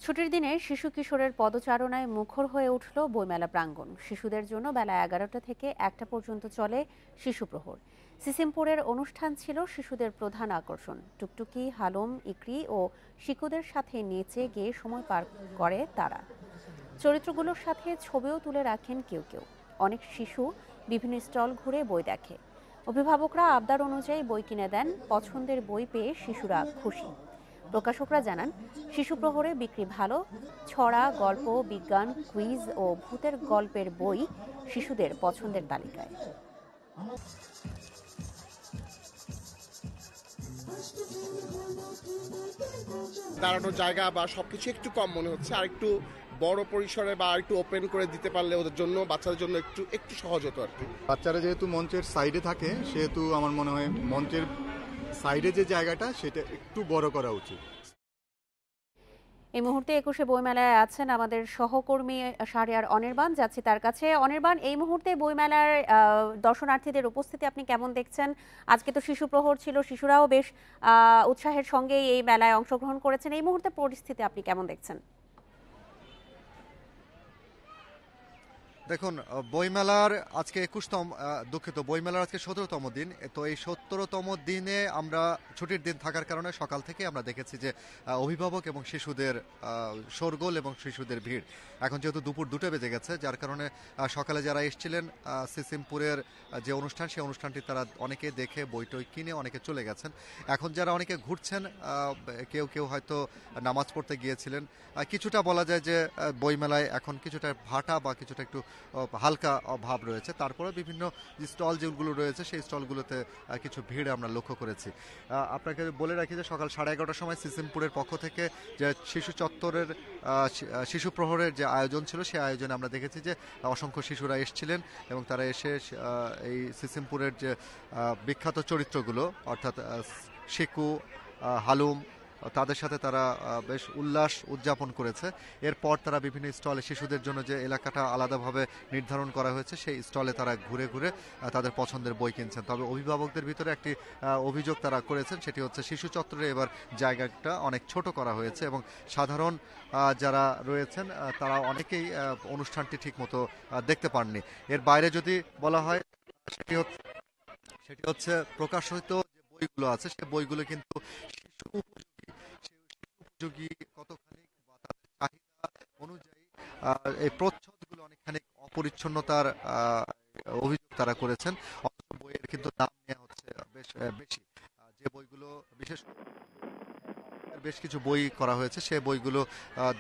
ছুটির দিনে শিশু কিশোরের পদচারণায় মুখর হয়ে উঠল বইমেলা প্রাঙ্গণ। শিশুদের জন্য বেলা 11টা থেকে 1টা পর্যন্ত চলে শিশু প্রহর। সিসিমপুরের অনুষ্ঠান ছিল শিশুদের প্রধান আকর্ষণ। টুকটুকি, হালুম, ইকরি ও শিকুদের সাথে নেচে গেয়ে সময় পার করে তারা। চরিত্রগুলোর সাথে ছবিও তুলে রাখেন কেউ কেউ। অনেক শিশু বিভিন্ন স্টল ঘুরে বই দেখে। অভিভাবকরা আবদার অনুযায়ী বই কিনে দেন। পছন্দের বই পেয়ে শিশুরা খুশি। প্রকাশকরা জানান শিশু প্রহরে বিক্রি ভালো। ছড়া, গল্প, বিজ্ঞান, কুইজ ও ভূতের গল্পের বই শিশুদের পছন্দের তালিকায়। দাঁড়ানোর জায়গা বা সবকিছু একটু কম মনে হচ্ছে, আর একটু বড় পরিসরে বা একটু ওপেন করে দিতে পারলে ওদের জন্য, বাচ্চাদের জন্য একটু সহজ হতো আর কি। বাচ্চারা যেহেতু মঞ্চের সাইডে থাকে সেহেতু আমার মনে হয় মঞ্চের সাইডে যে জায়গাটা সেটা একটু বড় করা উচিত। এই মুহূর্তে 21শে বইমেলায় আছেন আমাদের সহকর্মী শাহরিয়ার অনির্বাণ, যাচ্ছি তার কাছে। অনির্বাণ, এই মুহূর্তে বইমেলার দর্শনার্থীদের উপস্থিতি আপনি কেমন দেখছেন? আজকে তো শিশু প্রহর ছিল, শিশুরাও বেশ উৎসাহের সঙ্গেই এই মেলায় অংশগ্রহণ করেছেন। এই মুহূর্তে পরিস্থিতি আপনি কেমন দেখছেন? দেখুন, বইমেলার আজকে 21তম, দুঃখিত, বইমেলার আজকে 17তম দিন। তো এই 17তম দিনে আমরা ছুটির দিন থাকার কারণে সকাল থেকে আমরা দেখেছি যে অভিভাবক এবং শিশুদের শোরগোল এবং শিশুদের ভিড়। এখন যেহেতু দুপুর 2টা বেজে গেছে, যার কারণে সকালে যারা এসেছিলেন সিসিমপুরের যে অনুষ্ঠান, সেই অনুষ্ঠানটি তারা অনেকে দেখে বইটই কিনে অনেকে চলে গেছেন। এখন যারা অনেকে ঘুরছেন, কেউ কেউ হয়তো নামাজ পড়তে গিয়েছিলেন। কিছুটা বলা যায় যে বইমেলায় এখন কিছুটা ভাটা বা কিছুটা একটু হালকা ভাব রয়েছে। তারপরে বিভিন্ন যে স্টল যেগুলো রয়েছে সেই স্টলগুলোতে কিছু ভিড় আমরা লক্ষ্য করেছি। আপনাকে বলে রাখি যে সকাল 11:30টার সময় সিসিমপুরের পক্ষ থেকে যে শিশু চত্বরের শিশু প্রহরের যে আয়োজন ছিল, সেই আয়োজনে আমরা দেখেছি যে অসংখ্য শিশুরা এসেছিলেন এবং তারা এসে এই সিসিমপুরের যে বিখ্যাত চরিত্রগুলো অর্থাৎ শিকু, হালুম, তাদের সাথে তারা বেশ উল্লাস উদযাপন করেছে। এরপর তারা বিভিন্ন স্টলে শিশুদের জন্য যে এলাকাটা আলাদাভাবে নির্ধারণ করা হয়েছে সেই স্টলে তারা ঘুরে ঘুরে তাদের পছন্দের বই কিনছেন। তবে অভিভাবকদের ভিতরে একটি অভিযোগ তারা করেছেন, সেটি হচ্ছে শিশু চত্বরে এবার জায়গাটা অনেক ছোট করা হয়েছে এবং সাধারণ যারা রয়েছেন তারা অনেকেই অনুষ্ঠানটি ঠিকমতো দেখতে পাননি। এর বাইরে যদি বলা হয় সেটি হচ্ছে প্রকাশিত যে বইগুলো আছে, সেই বইগুলো কিন্তু শিশু উপযোগী কতখানি বা তাদের চাহিদা অনুযায়ী এই প্রচ্ছদগুলো অনেকখানি অপরিচ্ছন্নতার অভিযোগ তারা করেছেন। অথচ বইয়ের কিন্তু দাম নেওয়া হচ্ছে বেশ বেশি। যে বইগুলো বেশ কিছু বই করা হয়েছে, সে বইগুলো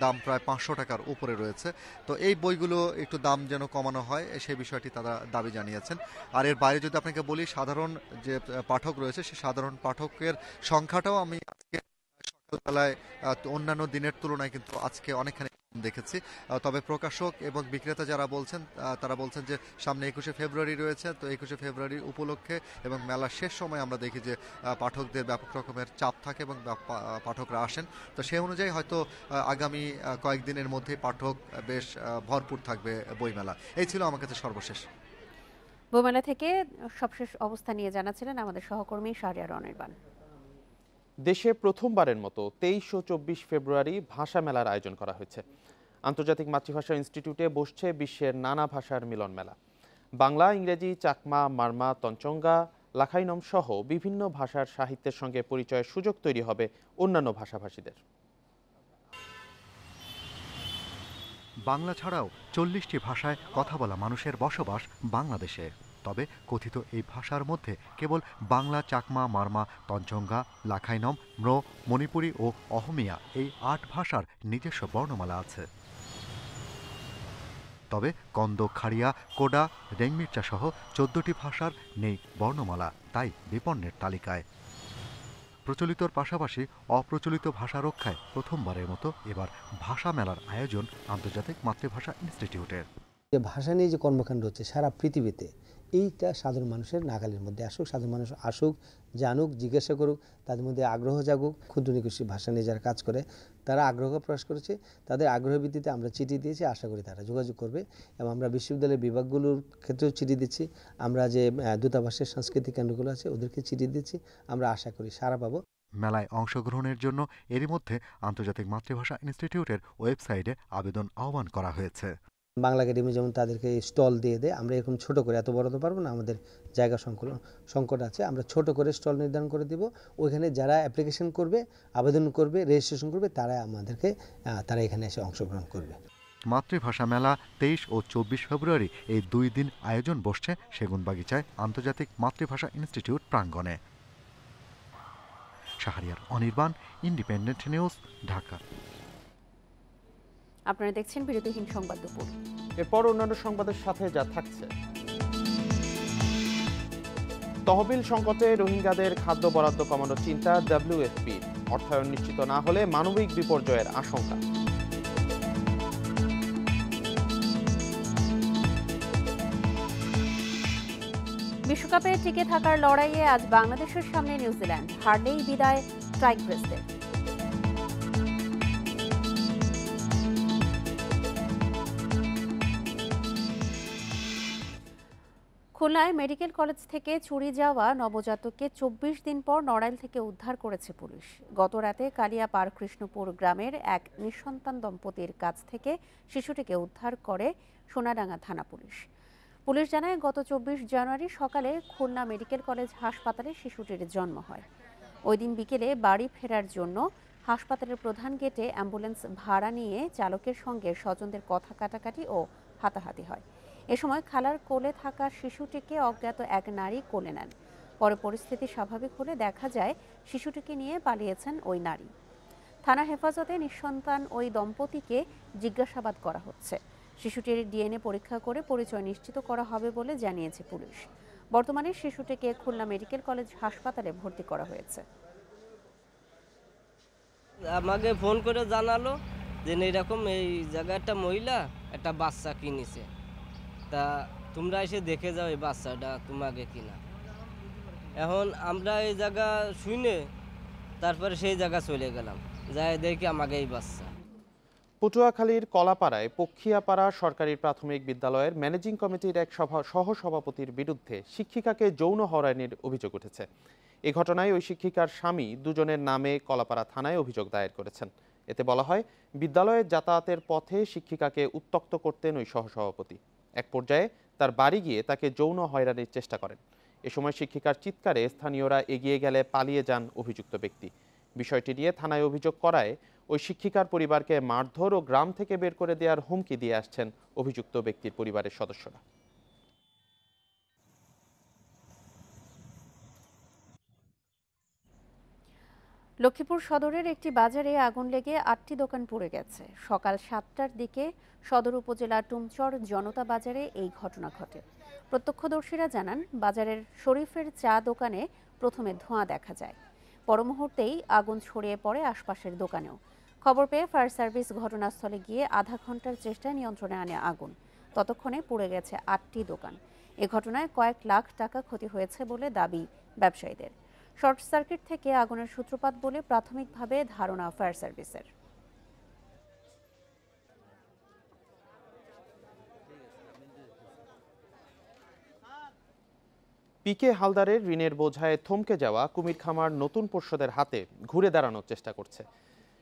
দাম প্রায় 500 টাকার উপরে রয়েছে। তো এই বইগুলো একটু দাম যেন কমানো হয়, সেই বিষয়টি তারা দাবি জানিয়েছেন। আর এর বাইরে যদি আপনাকে বলি, সাধারণ যে পাঠক রয়েছে সেই সাধারণ পাঠকের সংখ্যাটাও আমি আজকে সকালবেলায় অন্যান্য দিনের তুলনায় কিন্তু আজকে অনেকখানি দেখেছি। তবে প্রকাশক এবং বিক্রেতা যারা বলছেন, তারা বলছেন যে সামনে 21শে ফেব্রুয়ারি রয়েছে। তো 21শে ফেব্রুয়ারি উপলক্ষে এবং মেলার শেষ সময় আমরা দেখি যে পাঠকদের ব্যাপক রকমের চাপ থাকে এবং পাঠকরা আসেন। তো সেই অনুযায়ী হয়তো আগামী কয়েকদিনের মধ্যে পাঠক বেশ ভরপুর থাকবে বইমেলা। এই ছিল আমার কাছে সর্বশেষ। বইমেলা থেকে সবশেষ অবস্থা নিয়ে জানাচ্ছিলেন আমাদের সহকর্মী শাহরিয়ার অনির্বাণ। দেশে প্রথমবারের মতো 23 ও 24 ফেব্রুয়ারি ভাষা মেলার আয়োজন করা হয়েছে। আন্তর্জাতিক মাতৃভাষা ইনস্টিটিউটে বসছে বিশ্বের নানা ভাষার মিলন মেলা। বাংলা, ইংরেজি, চাকমা, মারমা, তঞ্চঙ্গা, লাখাইনম সহ বিভিন্ন ভাষার সাহিত্যের সঙ্গে পরিচয়ের সুযোগ তৈরি হবে অন্যান্য ভাষাভাষীদের। বাংলা ছাড়াও 40টি ভাষায় কথা বলা মানুষের বসবাস বাংলাদেশে। তবে কথিত এই ভাষার মধ্যে কেবল বাংলা, চাকমা, মারমা, তঞ্চঙ্গা, লাখাইনম, ম্রো, মণিপুরী ও অহমিয়া এই 8 ভাষার নিজস্ব বর্ণমালা আছে। তবে কন্দ, খাড়িয়া, কোডা, রেংমির্চা সহ 14টি ভাষার নেই বর্ণমালা, তাই বিপন্নের তালিকায়। প্রচলিতর পাশাপাশি অপ্রচলিত ভাষা রক্ষায় প্রথমবারের মতো এবার ভাষা মেলার আয়োজন আন্তর্জাতিক মাতৃভাষা ইনস্টিটিউটের। যে ভাষা নিয়ে যে কর্মকাণ্ড হচ্ছে সারা পৃথিবীতে, এইটা সাধারণ মানুষের নাগালের মধ্যে আসুক, সাধারণ মানুষ আসুক, জানুক, জিজ্ঞাসা করুক, তাদের মধ্যে আগ্রহ জাগুক। ক্ষুদ্র নিকুশি ভাষা নিয়ে যারা কাজ করে তারা আগ্রহ প্রকাশ করেছে, তাদের আগ্রহের ভিত্তিতে আমরা চিঠি দিয়েছি, আশা করি তারা যোগাযোগ করবে। এবং আমরা বিশ্ববিদ্যালয়ের বিভাগগুলোর ক্ষেত্রেও চিঠি দিচ্ছি, আমরা যে দূতাবাসের সাংস্কৃতিক কেন্দ্রগুলো আছে ওদেরকে চিঠি দিচ্ছি, আমরা আশা করি সাড়া পাবো। মেলায় অংশগ্রহণের জন্য এরই মধ্যে আন্তর্জাতিক মাতৃভাষা ইনস্টিটিউটের ওয়েবসাইটে আবেদন আহ্বান করা হয়েছে। বাংলা একাডেমি যেমন তাদেরকে স্টল দিয়ে দেয়, আমরা এখন ছোট করে, এত বড় তো পারবো না, আমাদের জায়গা সংকট আছে, আমরা ছোট করে স্টল নির্ধারণ করে দেব। ওইখানে যারা অ্যাপ্লিকেশন করবে, আবেদন করবে, রেজিস্ট্রেশন করবে, তারা এখানে এসে অংশগ্রহণ করবে। মাতৃভাষা মেলা 23 ও 24 ফেব্রুয়ারি এই 2 দিন আয়োজন বসছে সেগুনবাগিচায় আন্তর্জাতিক মাতৃভাষা ইনস্টিটিউট প্রাঙ্গণে। Shahriar Anirban, independent news, Dhaka. আপনারা দেখছেন বিরতিহীন সংবাদ দুপুর। এরপর অন্যান্য সংবাদের সাথে যা থাকছে: তহবিল সংকটে রোহিঙ্গাদের খাদ্য বরাদ্দ কমানোর চিন্তা WFP, অর্থায়ন নিশ্চিত না হলে মানবিক বিপর্যয়ের আশঙ্কা। বিশ্বকাপে টিকে থাকার লড়াইয়ে আজ বাংলাদেশের সামনে নিউজিল্যান্ড, হারলেই বিদায় স্ট্রাইক ব্রেস্টের। খুলনায় মেডিকেল কলেজ থেকে চুরি যাওয়া নবজাতককে ২৪ দিন পর নড়াইল থেকে উদ্ধার করেছে পুলিশ। গত রাতে কালিয়াপাড় কৃষ্ণপুর গ্রামের এক নিঃসন্তান দম্পতির কাছ থেকে শিশুটিকে উদ্ধার করে সোনাডাঙ্গা থানা পুলিশ। পুলিশ জানায়, গত ২৪ জানুয়ারি সকালে খুলনা মেডিকেল কলেজ হাসপাতালে শিশুটির জন্ম হয়। ওই দিন বিকেলে বাড়ি ফেরার জন্য হাসপাতালের প্রধান গেটে অ্যাম্বুলেন্স ভাড়া নিয়ে চালকের সঙ্গে স্বজনদের কথা কাটাকাটি ও হাতাহাতি হয়। এ সময় খালার কোলে থাকা শিশুটিকে অজ্ঞাত এক নারী কোলে নেন। পরে পরিস্থিতি স্বাভাবিক হলে দেখা যায় শিশুটিকে নিয়ে পালিয়েছেন ওই নারী। থানা হেফাজতে নিঃসন্তান ওই দম্পতিকে জিজ্ঞাসাবাদ করা হচ্ছে। শিশুটির ডিএনএ পরীক্ষা করে পরিচয় নিশ্চিত করা হবে বলে জানিয়েছে পুলিশ। বর্তমানে শিশুটিকে খুলনা মেডিকেল কলেজ হাসপাতালে ভর্তি করা হয়েছে। আমাকে ফোন করে জানালো যে এরকম এই জায়গায় একটা মহিলা একটা বাচ্চা কিনেছে, তা তোমরা এসে দেখে যাও এই বাচ্চাটা তোমাকে কিনা। এখন আমরা এই জায়গা শুনে তারপরে সেই জায়গা চলে গেলাম, যাই দেখি আমাকে এই বাচ্চা। পটুয়াখালীর কলাপাড়ায় পক্ষিয়াপাড়া সরকারি প্রাথমিক বিদ্যালয়ের ম্যানেজিং কমিটির এক সহসভাপতির বিরুদ্ধে শিক্ষিকাকে যৌন হয়রানির অভিযোগ উঠেছে। এ ঘটনায় ওই শিক্ষিকার স্বামী দুজনের নামে কলাপাড়া থানায় অভিযোগ দায়ের করেছেন। এতে বলা হয়, বিদ্যালয়ের যাতায়াতের পথে শিক্ষিকাকে উত্ত্যক্ত করতেন ওই সহসভাপতি। এক পর্যায়ে তার বাড়ি গিয়ে তাকে যৌন হয়রানির চেষ্টা করেন। এ সময় শিক্ষিকার চিৎকারে স্থানীয়রা এগিয়ে গেলে পালিয়ে যান অভিযুক্ত ব্যক্তি। বিষয়টি নিয়ে থানায় অভিযোগ করায় ওই শিক্ষিকার পরিবারকে মারধর ও গ্রাম থেকে বের করে দেওয়ার হুমকি দিয়ে আসছেন অভিযুক্ত ব্যক্তির পরিবারের সদস্যরা। লক্ষ্মীপুর সদরের একটি বাজারে আগুন লেগে ৮টি দোকান পুড়ে গেছে। সকাল ৭টার দিকে সদর উপজেলার টুমচর জনতা বাজারে এই ঘটনা ঘটে। প্রত্যক্ষদর্শীরা জানান, বাজারের শরীফের চা দোকানে প্রথমে ধোঁয়া দেখা যায়। পর মুহূর্তেই আগুন ছড়িয়ে পড়ে আশপাশের দোকানেও। খবর পেয়ে ফায়ার সার্ভিস ঘটনাস্থলে গিয়ে আধা ঘন্টার চেষ্টায় নিয়ন্ত্রণে আনে আগুন। ততক্ষণে পুড়ে গেছে ৮টি দোকান। এ ঘটনায় কয়েক লাখ টাকা ক্ষতি হয়েছে বলে দাবি ব্যবসায়ীদের। শর্ট সার্কিট থেকে আগুনের সূত্রপাত বলে প্রাথমিকভাবে ধারণা ফায়ার সার্ভিসের। পিকে হালদারের ঋণের বোঝায় থমকে যাওয়া কুমির খামার নতুন পোষ্যদের হাতে ঘুরে দাঁড়ানোর চেষ্টা করছে।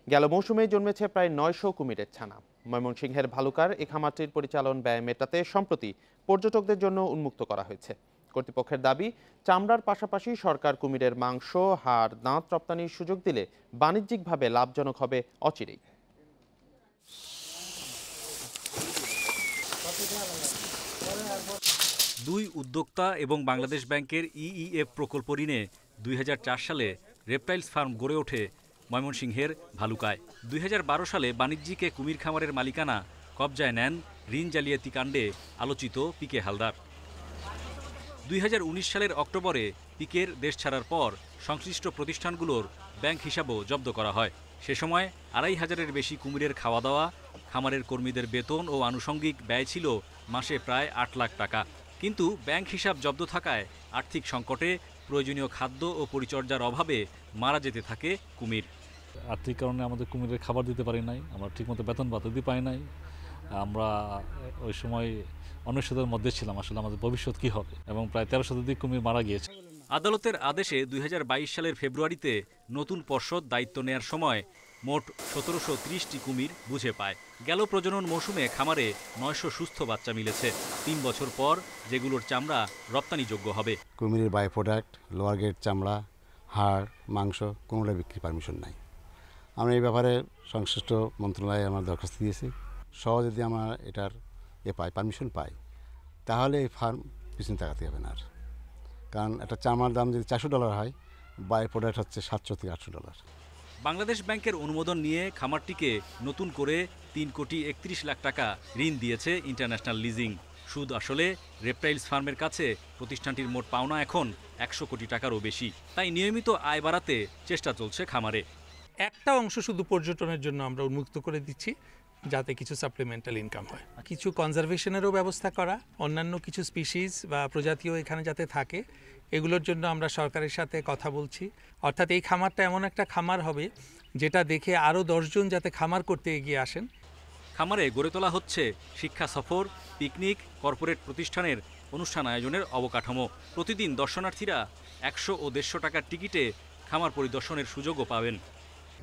গেল মৌসুমে জন্মেছে প্রায় ৯০০ কুমিরের ছানা। ময়মনসিংহের ভালুকার এ খামারটির পরিচালন ব্যয় মেটাতে সম্প্রতি পর্যটকদের জন্য উন্মুক্ত করা হয়েছে। কর্তৃপক্ষের দাবি, চামড়ার পাশাপাশি সরকার কুমিরের মাংস, হাড়, দাঁত রপ্তানির সুযোগ দিলে বাণিজ্যিকভাবে লাভজনক হবে অচিরেই। দুই উদ্যোক্তা এবং বাংলাদেশ ব্যাংকের ইইএফ প্রকল্প ঋণে ২০০৪ সালে রেপটাইলস ফার্ম গড়ে ওঠে ময়মনসিংহের ভালুকায়। ২০১২ সালে বাণিজ্যিক কুমির খামারের মালিকানা কবজায় নেন ঋণ জালিয়াতি কাণ্ডে আলোচিত পিকে হালদার। ২০১৯ সালের অক্টোবরে পিকের দেশ ছাড়ার পর সংশ্লিষ্ট প্রতিষ্ঠানগুলোর ব্যাংক হিসাবও জব্দ করা হয়। সে সময় ২৫০০-এর বেশি কুমিরের খাওয়া দাওয়া, খামারের কর্মীদের বেতন ও আনুষঙ্গিক ব্যয় ছিল মাসে প্রায় ৮ লাখ টাকা। কিন্তু ব্যাংক হিসাব জব্দ থাকায় আর্থিক সংকটে প্রয়োজনীয় খাদ্য ও পরিচর্যার অভাবে মারা যেতে থাকে কুমির। আর্থিক কারণে আমাদের কুমিরের খাবার দিতে পারি নাই, আমরা ঠিকমতো বেতন ভাতা দিতে পারি নাই। আমরা ওই সময় অনিশ্চয়তার মধ্যে ছিলাম, আসলে আমাদের ভবিষ্যৎ কী হবে, এবং প্রায় ১৩ শতাধিক কুমির মারা গিয়েছে। আদালতের আদেশে ২০২২ সালের ফেব্রুয়ারিতে নতুন পর্ষদ দায়িত্ব নেয়ার সময় মোট ১৭৩০টি কুমির বুঝে পায়। গেল প্রজনন মৌসুমে খামারে ৯০০ সুস্থ বাচ্চা মিলেছে। ৩ বছর পর যেগুলোর চামড়া রপ্তানিযোগ্য হবে। কুমিরের বাই প্রোডাক্ট, লোয়ার গ্রেড চামড়া, হাড়, মাংস কোনোটা বিক্রির পারমিশন নাই। আমরা এই ব্যাপারে সংশ্লিষ্ট মন্ত্রণালয়ে আমরা দরখাস্ত দিয়েছি। সহ যদি আমরা এটার পারমিশন পাই, তাহলে এই ফার্ম পিছনে তাকাতে হবে না আর। কারণ একটা চামড়ার দাম যদি $৪০০ হয়, বাই প্রোডাক্ট হচ্ছে $৭০০ থেকে $৮০০। বাংলাদেশ ব্যাংকের অনুমোদন নিয়ে খামারটিকে নতুন করে ৩,৩১ লাখ টাকা ঋণ দিয়েছে ইন্টারন্যাশনাল লিজিং। সুদ আসলে রেপটাইলস ফার্মের কাছে প্রতিষ্ঠানটির মোট পাওনা এখন ১০০ কোটি টাকারও বেশি। তাই নিয়মিত আয় বাড়াতে চেষ্টা চলছে খামারে। একটা অংশ শুধু পর্যটনের জন্য আমরা উন্মুক্ত করে দিচ্ছি, যাতে কিছু সাপ্লিমেন্টাল ইনকাম হয়। কিছু কনজারভেশনেরও ব্যবস্থা করা, অন্যান্য কিছু স্পিসিস বা প্রজাতিও এখানে যাতে থাকে, এগুলোর জন্য আমরা সরকারের সাথে কথা বলছি। অর্থাৎ এই খামারটা এমন একটা খামার হবে যেটা দেখে আরও ১০ জন যাতে খামার করতে এগিয়ে আসেন। খামারে গড়ে তোলা হচ্ছে শিক্ষা সফর, পিকনিক, কর্পোরেট প্রতিষ্ঠানের অনুষ্ঠান আয়োজনের অবকাঠামো। প্রতিদিন দর্শনার্থীরা 100 ও 150 টাকার টিকিটে খামার পরিদর্শনের সুযোগও পাবেন।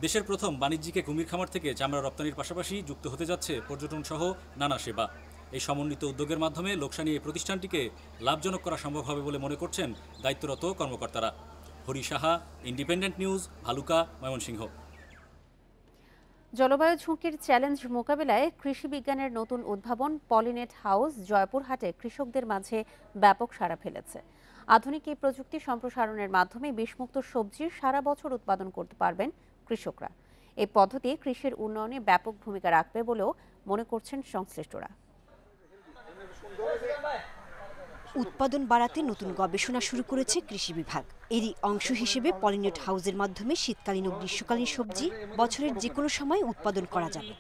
দেশের প্রথম বাণিজ্যিক কুমির খামার থেকে চামড়া রপ্তানির পাশাপাশি যুক্ত হতে যাচ্ছে পর্যটন সহ নানা সেবা। এই সমন্বিত উদ্যোগের মাধ্যমে লোকসানি এই প্রতিষ্ঠানটিকে লাভজনক করা সম্ভব হবে বলে মনে করছেন দায়িত্বরত কর্মকর্তারা। Hari Saha, independent news, Bhaluka, Mymensingh. জলবায়ু ঝুঁকির চ্যালেঞ্জ মোকাবেলায় কৃষি বিজ্ঞানের নতুন উদ্ভাবন পলিনেট হাউস জয়পুরহাটে কৃষকদের মাঝে ব্যাপক সাড়া ফেলেছে। আধুনিক এই প্রযুক্তি সম্প্রসারণের মাধ্যমে বিষমুক্ত সবজি সারা বছর উৎপাদন করতে পারবেন কৃষকরা। এই পদ্ধতি কৃষির উন্নয়নে ব্যাপক ভূমিকা রাখবে বলেও মনে করছেন সংশ্লিষ্টরা। উৎপাদন বাড়াতে নতুন গবেষণা শুরু করেছে কৃষি বিভাগ। এরই অংশ হিসেবে পলিনেট হাউসের মাধ্যমে শীতকালীন ও গ্রীষ্মকালীন সবজি বছরের যে কোনো সময় উৎপাদন করা যাবে।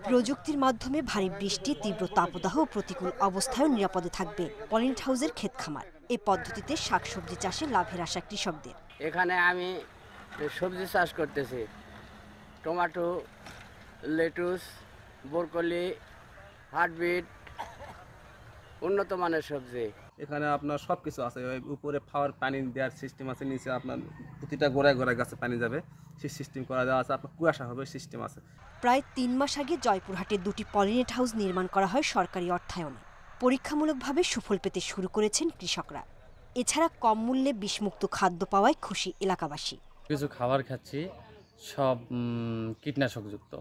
প্রযুক্তির মাধ্যমে ভারী বৃষ্টি, তীব্র তাপদাহ ও প্রতিকূল অবস্থায়ও নিরাপদে থাকবে পলিনেট হাউসের ক্ষেত খামার। এই পদ্ধতিতে শাকসবজি চাষে লাভের আশা কৃষকদের। এখানে আমি সবজি চাষ করতেছি, টমেটো, লেটুস, ব্রোকলি, হার্টবিট, উন্নত মানের সবজি। এখানে আপনার সব কিছু আছে, উপরে ফাওয়ার পানি দেওয়ার সিস্টেম আছে, নিচে আপনার প্রতিটা গোড়ায় গোড়ায় গাছে পানি যাবে সেই সিস্টেম করা দেওয়া আছে, আপনার কুয়াশা হবে সিস্টেম আছে। প্রায় 3 মাস আগে জয়পুরহাটে 2টি পলিনেট হাউস নির্মাণ করা হয় সরকারি অর্থায়নে। পরীক্ষামূলকভাবে সুফল পেতে শুরু করেছেন কৃষকরা। এছাড়া কম মূল্যে বিষমুক্ত খাদ্য পাওয়ায় খুশি এলাকাবাসী। কিছু খাবার খাচ্ছি সব কীটনাশকযুক্ত,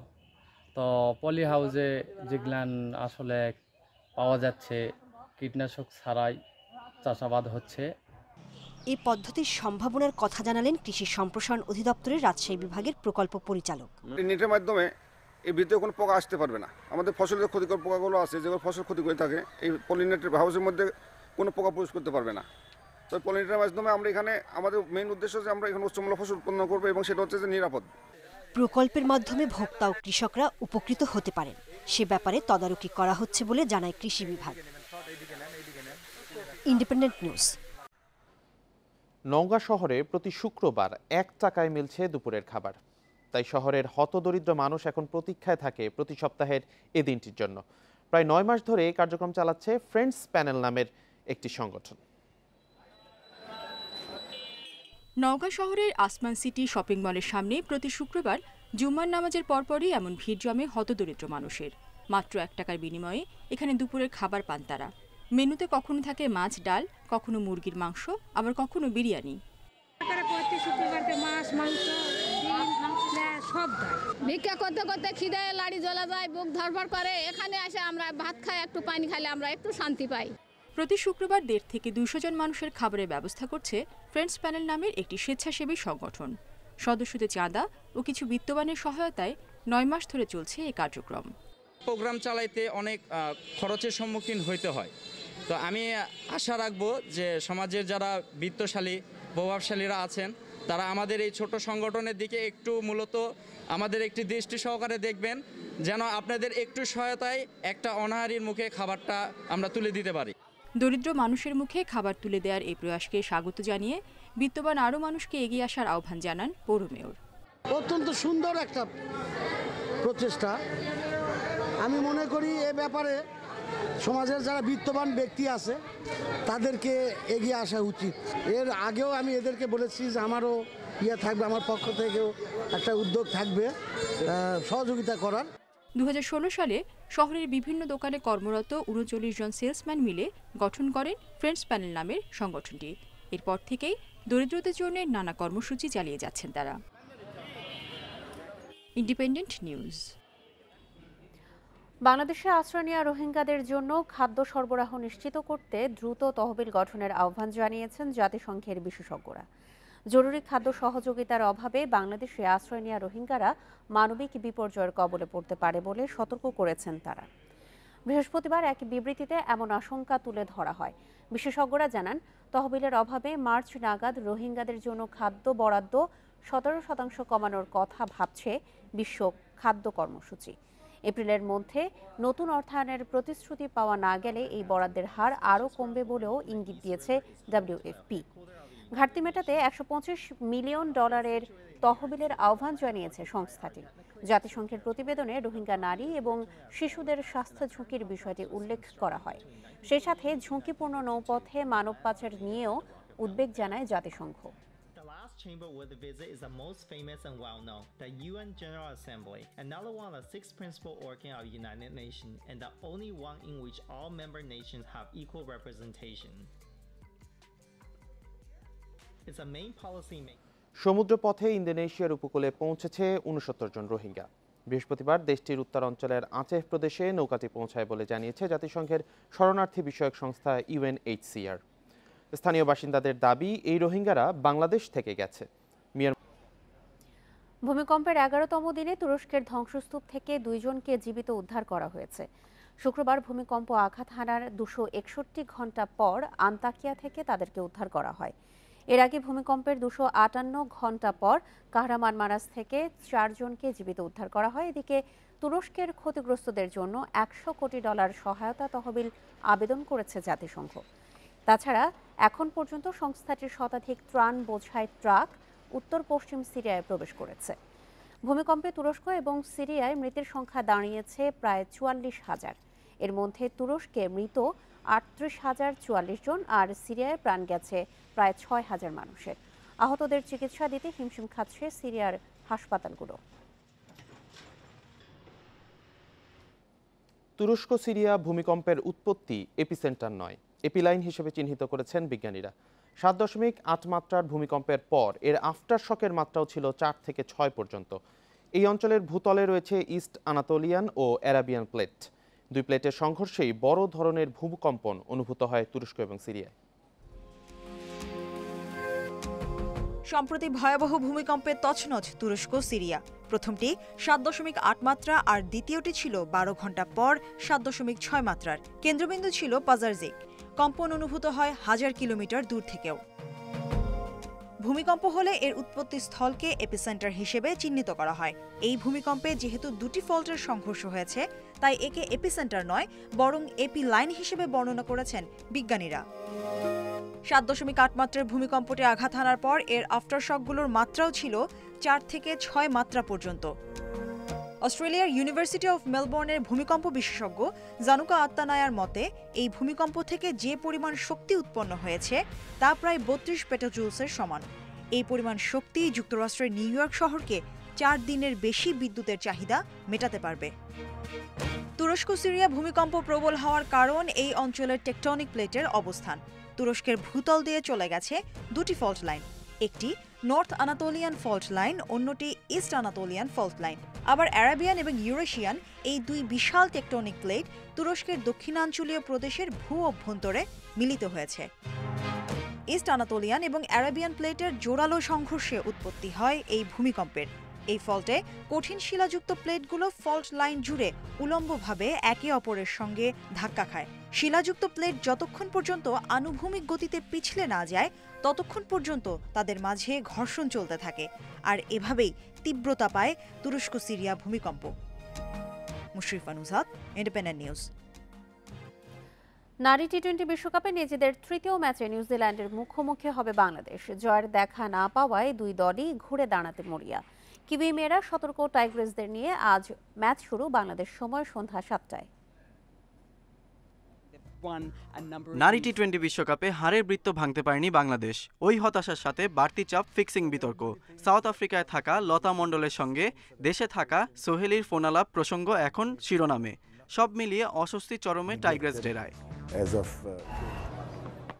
তো পলি হাউসে যেগুলান আসলে পাওয়া যাচ্ছে কীটনাশক ছাড়াই চাষাবাদ হচ্ছে। এই পদ্ধতির সম্ভাবনার কথা জানালেন কৃষি সম্প্রসারণ অধিদপ্তরের রাজশাহী বিভাগের প্রকল্প পরিচালক। নেটের মাধ্যমে এই ভিতরে কোনো পোকা আসতে পারবে না। আমাদের ফসলের ক্ষতিকর পোকাগুলো আছে, যেগুলো ফসল ক্ষতি করে থাকে, এই পলিনেটের হাউসের মধ্যে কোনো পোকা প্রবেশ করতে পারবে না। তো পলিনেটের মাধ্যমে আমরা এখানে আমাদের মেইন উদ্দেশ্য যে আমরা এখানে উচ্চমূল্য ফসল উৎপন্ন করবো এবং সেটা হচ্ছে যে নিরাপদ। প্রকল্পের মাধ্যমে ভোক্তা ও কৃষকরা উপকৃত হতে পারেন, সে ব্যাপারে তদারকি করা হচ্ছে বলে জানায় কৃষি বিভাগ। Independent news. নওগাঁ শহরে প্রতি শুক্রবার 1 টাকায় মিলছে দুপুরের খাবার। তাই শহরের হতদরিদ্র মানুষ এখন প্রতীক্ষায় থাকে প্রতি সপ্তাহের এ দিনটির জন্য। প্রায় 9 মাস ধরে এই কার্যক্রম চালাচ্ছে ফ্রেন্ডস প্যানেল নামের একটি সংগঠন। নওগাঁ শহরের আসমান সিটি শপিং মলের সামনে প্রতি শুক্রবার জুম্মার নামাজের পরপরই এমন ভিড় জমে হতদরিদ্র মানুষের। মাত্র 1 টাকার বিনিময়ে এখানে দুপুরের খাবার পান তারা। মেনুতে কখনো থাকে মাছ, ডাল, কখনো মুরগির মাংস, আবার কখনো বিরিয়ানি। ভিক্ষা করতে করতে খিদে লাড়ি জ্বলা যায়, বুক ধরফর করে। এখানে এসে আমরা ভাত খাই, একটু পানি খাইলে আমরা একটু শান্তি পাই। প্রতি শুক্রবার 150 থেকে 200 জন মানুষের খাবারের ব্যবস্থা করছে ফ্রেন্ডস প্যানেল নামের একটি স্বেচ্ছাসেবী সংগঠন। সদস্যদের চাঁদা ও কিছু বিত্তবানের সহায়তায় 9 মাস ধরে চলছে এই কার্যক্রম। প্রোগ্রাম চালাইতে অনেক খরচের সম্মুখীন হইতে হয়, তো আমি আশা রাখবো যে সমাজের যারা বিত্তশালী প্রভাবশালীরা আছেন তারা আমাদের এই ছোট সংগঠনের দিকে একটু মূলত আমাদের একটি দৃষ্টি সহকারে দেখবেন, যেন আপনাদের একটু সহায়তায় একটা অনাহারীর মুখে খাবারটা আমরা তুলে দিতে পারি। দরিদ্র মানুষের মুখে খাবার তুলে দেওয়ার এই প্রয়াসকে স্বাগত জানিয়ে বিত্তবান আরও মানুষকে এগিয়ে আসার আহ্বান জানান পৌর মেয়র। অত্যন্ত সুন্দর একটা প্রচেষ্টা। আমি মনে করি এ ব্যাপারে সমাজের যারা বিত্তবান ব্যক্তি আছে তাদেরকে এগিয়ে আসা উচিত। এর আগেও আমি এদেরকে বলেছি যে আমারও থাকবে, আমার পক্ষ থেকেও একটা উদ্যোগ থাকবে সহযোগিতা করার। 2016 সালে শহরের বিভিন্ন দোকানে কর্মরত 39 জন সেলসম্যান মিলে গঠন করেন ফ্রেন্ডস প্যানেল নামের সংগঠনটি। এরপর থেকেই দরিদ্রদের জন্য নানা কর্মসূচি চালিয়ে যাচ্ছেন তারা। Independent news. বাংলাদেশে আশ্রয় নেওয়া রোহিঙ্গাদের জন্য খাদ্য সরবরাহ নিশ্চিত করতে দ্রুত তহবিল গঠনের আহ্বান জানিয়েছেন জাতিসংঘের বিশেষজ্ঞরা। জরুরি খাদ্য সহযোগিতার অভাবে বাংলাদেশে আশ্রয় নেওয়া রোহিঙ্গারা মানবিক বিপর্যয়ের কবলে পড়তে পারে বলে সতর্ক করেছেন তারা। বৃহস্পতিবার এক বিবৃতিতে এমন আশঙ্কা তুলে ধরা হয়। বিশেষজ্ঞরা জানান, তহবিলের অভাবে মার্চ নাগাদ রোহিঙ্গাদের জন্য খাদ্য বরাদ্দ 17% কমানোর কথা ভাবছে বিশ্ব খাদ্য কর্মসূচি। এপ্রিলের মধ্যে নতুন অর্থায়নের প্রতিশ্রুতি পাওয়া না গেলে এই বরাদ্দের হার আরও কমবে বলেও ইঙ্গিত দিয়েছে WFP। ঘাটতি মেটাতে $125 মিলিয়ন তহবিলের আহ্বান জানিয়েছে সংস্থাটি। জাতিসংঘের প্রতিবেদনে রোহিঙ্গা নারী এবং শিশুদের স্বাস্থ্য ঝুঁকির বিষয়টি উল্লেখ করা হয়। সেই সাথে ঝুঁকিপূর্ণ নৌপথে মানব পাচার নিয়েও উদ্বেগ জানায় জাতিসংঘ। Chamber with the visit is the most famous and well-known, the UN General Assembly, another one of the 6 principal organs of the United Nations, and the only one in which all member nations have equal representation. It's a main policy maker. সমুদ্রপথে ইন্দোনেশিয়ার উপকূলে পৌঁছেছে 69 জন রোহিঙ্গা। বৃহস্পতিবার দেশটির উত্তরাঞ্চলের আচেহ প্রদেশে নৌকাটি পৌঁছায় বলে জানিয়েছে জাতিসংঘের শরণার্থী বিষয়ক সংস্থা UNHCR। স্থানীয় বাসিন্দাদের দাবি, এই রোহিঙ্গারা বাংলাদেশ থেকে গেছে। ভূমিকম্পের 11তম দিনে তুরস্কের ধ্বংসস্তূপ থেকে 2 জনকে জীবিত উদ্ধার করা হয়েছে। শুক্রবার ভূমিকম্প আঘাত হানার 261 ঘণ্টা পর আন্তাকিয়া থেকে তাদেরকে উদ্ধার করা হয়। এর আগে ভূমিকম্পের 258 ঘণ্টা পর কাহরামানমারাজ থেকে 4 জনকে জীবিত উদ্ধার করা হয়। এদিকে তুরস্কের ক্ষতিগ্রস্তদের জন্য $100 কোটি সহায়তা তহবিল আবেদন করেছে জাতিসংঘ। তাছাড়া এখন পর্যন্ত সংস্থাটির শতাধিক ত্রাণ বোঝাই ট্রাক উত্তর পশ্চিম সিরিয়ায় প্রবেশ করেছে। ভূমিকম্পে তুরস্ক এবং সিরিয়ায় মৃতের সংখ্যা দাঁড়িয়েছে প্রায় 44,000। এর মধ্যে তুরস্কে মৃত 38,044 জন, আর সিরিয়ায় প্রাণ গেছে প্রায় 6,000 মানুষের। আহতদের চিকিৎসা দিতে হিমশিম খাচ্ছে সিরিয়ার হাসপাতালগুলো। তুরস্ক সিরিয়া ভূমিকম্পের উৎপত্তি এপিসেন্টার নয়, এপিলাইন হিসেবে চিহ্নিত করেছেন বিজ্ঞানীরা। 7.8 মাত্রার ভূমিকম্পের পর এর আফটার শকের মাত্রাও ছিল 4 থেকে 6 পর্যন্ত। এই অঞ্চলের ভূতলে রয়েছে ইস্ট আনাতোলিয়ান ও অ্যারাবিয়ান প্লেট। দুই প্লেটের সংঘর্ষেই বড় ধরনের ভূকম্পন অনুভূত হয় তুরস্ক এবং সিরিয়ায়। সম্প্রতি ভয়াবহ ভূমিকম্পে তছনছ তুরস্ক সিরিয়া। প্রথমটি 7.8 মাত্রা আর দ্বিতীয়টি ছিল 12 ঘণ্টা পর 7.6 মাত্রার। কেন্দ্রবিন্দু ছিল পাজারজিক। কম্পন অনুভূত হয় 1000 কিলোমিটার দূর থেকেও। ভূমিকম্প হলে এর উৎপত্তি স্থলকে এপিসেন্টার হিসেবে চিহ্নিত করা হয়। এই ভূমিকম্পে যেহেতু দুটি ফল্টের সংঘর্ষ হয়েছে, তাই একে এপিসেন্টার নয় বরং এপি লাইন হিসেবে বর্ণনা করেছেন বিজ্ঞানীরা। 7.8 মাত্রার ভূমিকম্পটি আঘাত হানার পর এর আফটারশকগুলোর মাত্রাও ছিল 4 থেকে 6 মাত্রা পর্যন্ত। অস্ট্রেলিয়ার ইউনিভার্সিটি অফ মেলবোর্নের ভূমিকম্প বিশেষজ্ঞ জানুকা আত্তানায়ার মতে, এই ভূমিকম্প থেকে যে পরিমাণ শক্তি উৎপন্ন হয়েছে তা প্রায় 32 পেটাজুলসের সমান। এই পরিমাণ শক্তি যুক্তরাষ্ট্রের নিউ ইয়র্ক শহরকে 4 দিনের বেশি বিদ্যুতের চাহিদা মেটাতে পারবে। তুরস্ক সিরিয়া ভূমিকম্প প্রবল হওয়ার কারণ এই অঞ্চলের টেকটনিক প্লেটের অবস্থান। তুরস্কের ভূতল দিয়ে চলে গেছে দুটি ফল্ট লাইন, একটি নর্থ আনাতোলিয়ান ফল্ট লাইন, অন্যটি ইস্ট আনাতোলিয়ান ফল্ট লাইন। আবার অ্যারাবিয়ান এবং ইউরেশিয়ান এই দুই বিশাল টেকটনিক প্লেট তুরস্কের দক্ষিণাঞ্চলীয় প্রদেশের ভূ অভ্যন্তরে মিলিত হয়েছে। ইস্ট আনাতোলিয়ান এবং অ্যারাবিয়ান প্লেটের জোরালো সংঘর্ষে উৎপত্তি হয় এই ভূমিকম্পের। এই ফল্টে কঠিন শিলাযুক্ত প্লেটগুলো ফল্ট লাইন জুড়ে উলম্বভাবে একে অপরের সঙ্গে ধাক্কা খায়। শিলাযুক্ত প্লেট যতক্ষণ পর্যন্ত আনুভূমিক গতিতে পিছলে না যায় ততক্ষণ পর্যন্ত তাদের মাঝে ঘর্ষণ চলতে থাকে, আর এভাবেই তীব্রতা পায় তুরস্ক সিরিয়া ভূমিকম্প। Mushrifa Nuzhat, independent news. নারী টি-20 বিশ্বকাপে নিজেদের তৃতীয় ম্যাচে নিউজিল্যান্ডের মুখোমুখি হবে বাংলাদেশ। জয়ের দেখা না পাওয়ায় দুই দলই ঘুরে দাঁড়াতে মরিয়া। কিউই মেয়েরা সতর্ক টাইগ্রেসদের নিয়ে আজ ম্যাচ শুরু বাংলাদেশ সময় সন্ধ্যা 7টায়। নারী টি-20 বিশ্বকাপে হারের বৃত্ত ভাঙতে পারেনি বাংলাদেশ। ওই হতাশার সাথে বাড়তি চাপ ফিক্সিং বিতর্ক। সাউথ আফ্রিকায় থাকা লতা মণ্ডলের সঙ্গে দেশে থাকা সোহেলির ফোনালাপ প্রসঙ্গ এখন শিরোনামে। সব মিলিয়ে অস্বস্তি চরমে টাইগ্রেস ডেরায়।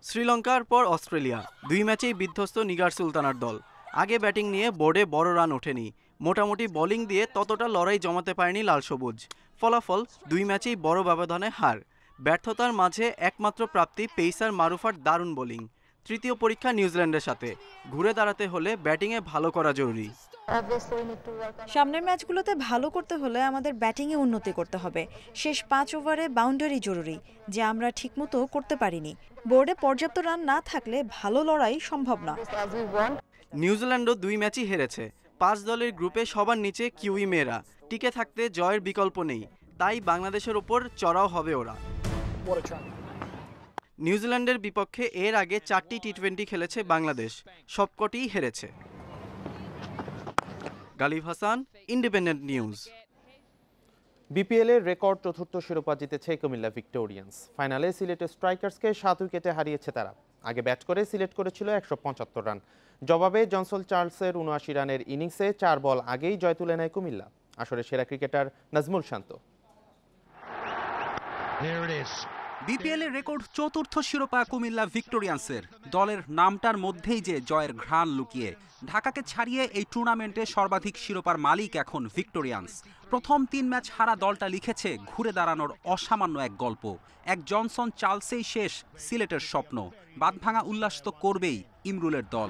শ্রীলঙ্কার পর অস্ট্রেলিয়া, দুই ম্যাচেই বিধ্বস্ত নিগার সুলতানার দল। আগে ব্যাটিং নিয়ে বোর্ডে বড় রান ওঠেনি, মোটামুটি বোলিং দিয়ে ততটা লড়াই জমাতে পারেনি লাল সবুজ। ফলাফল দুই ম্যাচেই বড় ব্যবধানে হার। ব্যর্থতার মাঝে একমাত্র প্রাপ্তি পেসার মারুফার দারুণ বোলিং। তৃতীয় পরীক্ষা নিউজিল্যান্ডের সাথে। ঘুরে দাঁড়াতে হলে ব্যাটিংয়ে ভালো করা জরুরি। সামনের ম্যাচগুলোতে ভালো করতে হলে আমাদের ব্যাটিংয়ে উন্নতি করতে হবে। শেষ 5 ওভারে বাউন্ডারি জরুরি, যা আমরা ঠিকমতো করতে পারিনি। বোর্ডে পর্যাপ্ত রান না থাকলে ভালো লড়াই সম্ভব না। নিউজিল্যান্ডও দুই ম্যাচই হেরেছে। 5 দলের গ্রুপে সবার নিচে কিউই মেয়েরা। টিকে থাকতে জয়ের বিকল্প নেই, তাই বাংলাদেশের ওপর চড়াও হবে ওরা। নিউজিল্যান্ডের বিপক্ষে এর আগে 4টি টি-20 খেলেছে বাংলাদেশ, সবকটিই হেরেছে। Ghalib Hasan, Independent News. BPL এর রেকর্ড চতুর্থ শিরোপা জিতেছে কুমিল্লা ভিক্টোরিয়ান্স। ফাইনালে সিলেটের স্ট্রাইকার্সকে 7 উইকেটে হারিয়েছে তারা। আগে ব্যাট করে সিলেট করেছিল 175 রান। জবাবে জনসন চার্লসের 79 রানের ইনিংসে 4 বল আগেই জয় তুলে নেয় কুমিল্লা। আসরের সেরা ক্রিকেটার নাজমুল শান্ত। বিপিএল এর রেকর্ড চতুর্থ শিরোপা কুমিল্লা ভিক্টোরিয়ান্সের। দলের নামটার মধ্যেই যে জয়ের ঘ্রাণ লুকিয়ে। ঢাকাকে ছাড়িয়ে এই টুর্নামেন্টে সর্বাধিক শিরোপার মালিক এখন ভিক্টোরিয়ান্স। প্রথম 3 ম্যাচ হারা দলটা লিখেছে ঘুরে দাঁড়ানোর অসামান্য এক গল্প। এক জনসন চার্লসেই শেষ সিলেটের স্বপ্ন। বাঁধভাঙা উল্লাস তো করবেই ইমরুলের দল।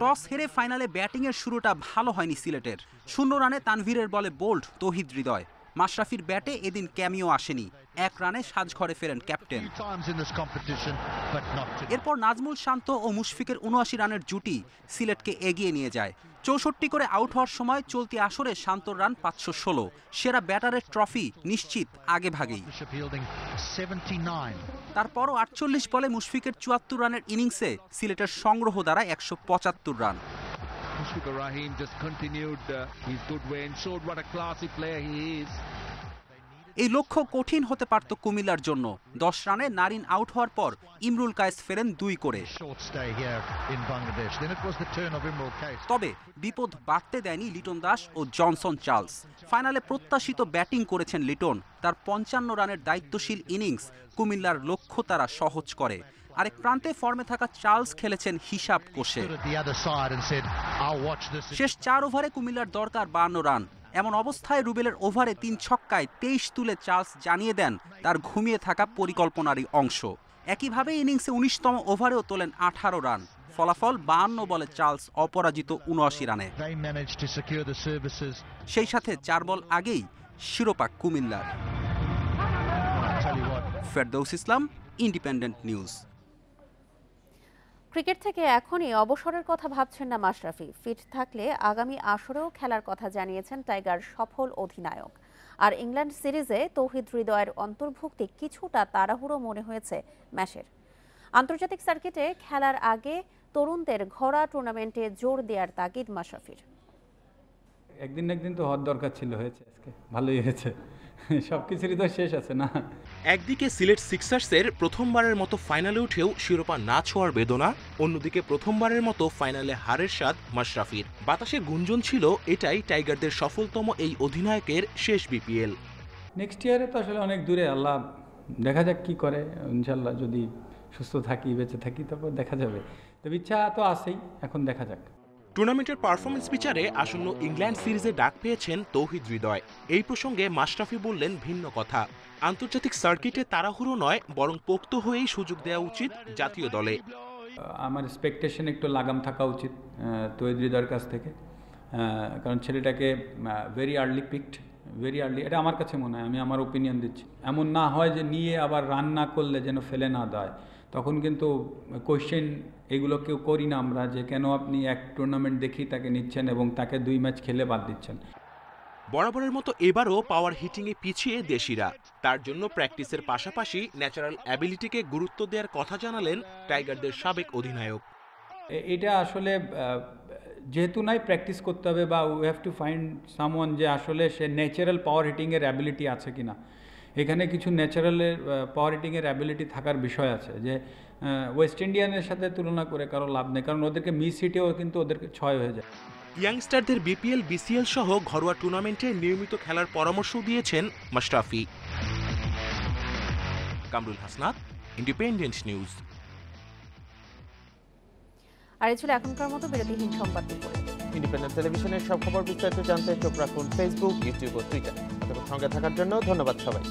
টস হেরে ফাইনালে ব্যাটিংয়ের শুরুটা ভালো হয়নি সিলেটের। 0 রানে তানভীরের বলে বোল্ড তৌহিদ হৃদয়। মাশরাফির ব্যাটে এদিন ক্যামিও আসেনি। 1 রানে সাজঘরে ফেরেন ক্যাপ্টেন। এরপর নাজমুল শান্ত ও মুশফিকের 79 রানের জুটি সিলেটকে এগিয়ে নিয়ে যায়। 64 করে আউট হওয়ার সময় চলতি আসরে শান্তর রান 516। সেরা ব্যাটারের ট্রফি নিশ্চিত আগে ভাগেই। তারপরও 48 বলে মুশফিকের 74 রানের ইনিংসে সিলেটের সংগ্রহ দ্বারা 175 run. Mushfiqur Rahim just continued his good way and showed what a classy player he is. এই লক্ষ্য কঠিন হতে পারত কুমিল্লার জন্য। 10 রানে নারিন আউট হওয়ার পর ইমরুল কায়েস ফেরেন 2 করে। তবে বিপদ বাড়তে দেয়নি লিটন দাস ও জনসন চার্লস। ফাইনালে প্রত্যাশিত ব্যাটিং করেছেন লিটন। তার 55 রানের দায়িত্বশীল ইনিংস কুমিল্লার লক্ষ্য তারা সহজ করে। আরেক প্রান্তে ফর্মে থাকা চার্লস খেলেছেন হিসাব কষে। শেষ 4 ওভারে কুমিল্লার দরকার 52 রান। এমন অবস্থায় রুবেলের ওভারে 3 ছক্কায় 23 তুলে চার্লস জানিয়ে দেন তার ঘুমিয়ে থাকা পরিকল্পনারই অংশ। একইভাবে ইনিংসে 19তম ওভারেও তোলেন 18 রান। ফলাফল 52 বলে চার্লস অপরাজিত 79 রানে। সেই সাথে 4 বল আগেই শিরোপা কুমিল্লার। ফেরদৌস ইসলাম, ইন্ডিপেন্ডেন্ট নিউজ। ক্রিকেট থেকে এখনই অবসরের কথা ভাবছেন না মাশরাফি। ফিট থাকলে আগামী আসরেও খেলার কথা জানিয়েছেন টাইগার সফল অধিনায়ক। আর ইংল্যান্ড সিরিজে তৌহিদ হৃদয়ের অন্তর্ভুক্তি কিছুটা তাড়াহুড়ো মনে হয়েছে ম্যাচের। আন্তর্জাতিক সার্কিটে খেলার আগে তরুণদের ঘরোয়া টুর্নামেন্টে জোর দেওয়ার তাগিদ মাশরাফির। একদিন একদিন তো হওয়ার দরকার ছিল, হয়েছে আজকে, ভালোই হয়েছে। সবকিছুরই তো শেষ আছে না। একদিকে সিলেট সিক্সার্সের প্রথমবারের মতো ফাইনালে উঠেও শিরোপা না ছোঁয়ার বেদনা, অন্যদিকে প্রথমবারের মতো ফাইনালে হারের স্বাদ মাশরাফির। বাতাসে গুঞ্জন ছিল এটাই টাইগারদের সফলতম এই অধিনায়কের শেষ বিপিএল। নেক্সট ইয়ারে তো আসলে অনেক দূরে, আল্লাহ দেখা যাক কি করে। ইনশাল্লাহ যদি সুস্থ থাকি, বেঁচে থাকি, তারপর দেখা যাবে। তবে ইচ্ছা তো আছেই, এখন দেখা যাক। টুর্নামেন্টের পারফরমেন্স বিচারে আসন্ন ইংল্যান্ড সিরিজে ডাক পেয়েছেন তৌহিদ হৃদয়। এই প্রসঙ্গে মাশরাফি বললেন ভিন্ন কথা। আন্তর্জাতিক সার্কিটে তাড়াহুড়ো নয়, বরং পোক্ত হয়েই সুযোগ দেওয়া উচিত জাতীয় দলে। আমার এক্সপেকটেশন একটু লাগাম থাকা উচিত তৌহিদ হৃদয়ের কাছ থেকে, কারণ ছেলেটাকে very early picked, very early, এটা আমার কাছে মনে হয়। আমি আমার ওপিনিয়ন দিচ্ছি। এমন না হয় যে নিয়ে আবার রান না করলে যেন ফেলে না দেয়, তখন কিন্তু কোয়েশ্চেন এগুলো কেউ করি না আমরা, যে কেন আপনি এক টুর্নামেন্ট দেখেই তাকে নিচ্ছেন এবং তাকে 2 ম্যাচ খেলে বাদ দিচ্ছেন। বরাবরের মতো এবারও পাওয়ার হিটিংয়ে পিছিয়ে দেশিরা। তার জন্য প্র্যাকটিসের পাশাপাশি ন্যাচারাল অ্যাবিলিটিকে গুরুত্ব দেওয়ার কথা জানালেন টাইগারদের সাবেক অধিনায়ক। এটা আসলে যেহেতু নাই, প্র্যাকটিস করতে হবে, বা we have to find someone যে আসলে সে ন্যাচারাল পাওয়ার হিটিংয়ের অ্যাবিলিটি আছে কিনা। এখানে কিছু ন্যাচারালের পাওয়ার হিটিংয়ের অ্যাবিলিটি থাকার বিষয় আছে, যে ওয়েস্ট ইন্ডিয়ানের সাথে তুলনা করে কারো লাভ নেই, কারণ ওদেরকে মিস হিটেও কিন্তু ওদেরকে 6 হয়ে যায়। ইয়াংস্টারদের বিপিএল, বিসিএল সহ ঘরোয়া টুর্নামেন্টে নিয়মিত খেলার পরামর্শ দিয়েছেন মাশরাফি। Kamrul Hasnat, Independent News. আর এই ছিল এখনকার মতো বিরতিহীন সংবাদ দুপুরে। ইন্ডিপেন্ডেন্ট টেলিভিশনের সব খবর বিস্তারিত জানতে চোখ রাখুন ফেসবুক, ইউটিউব ও টুইটার। সঙ্গে থাকার জন্য ধন্যবাদ সবাই।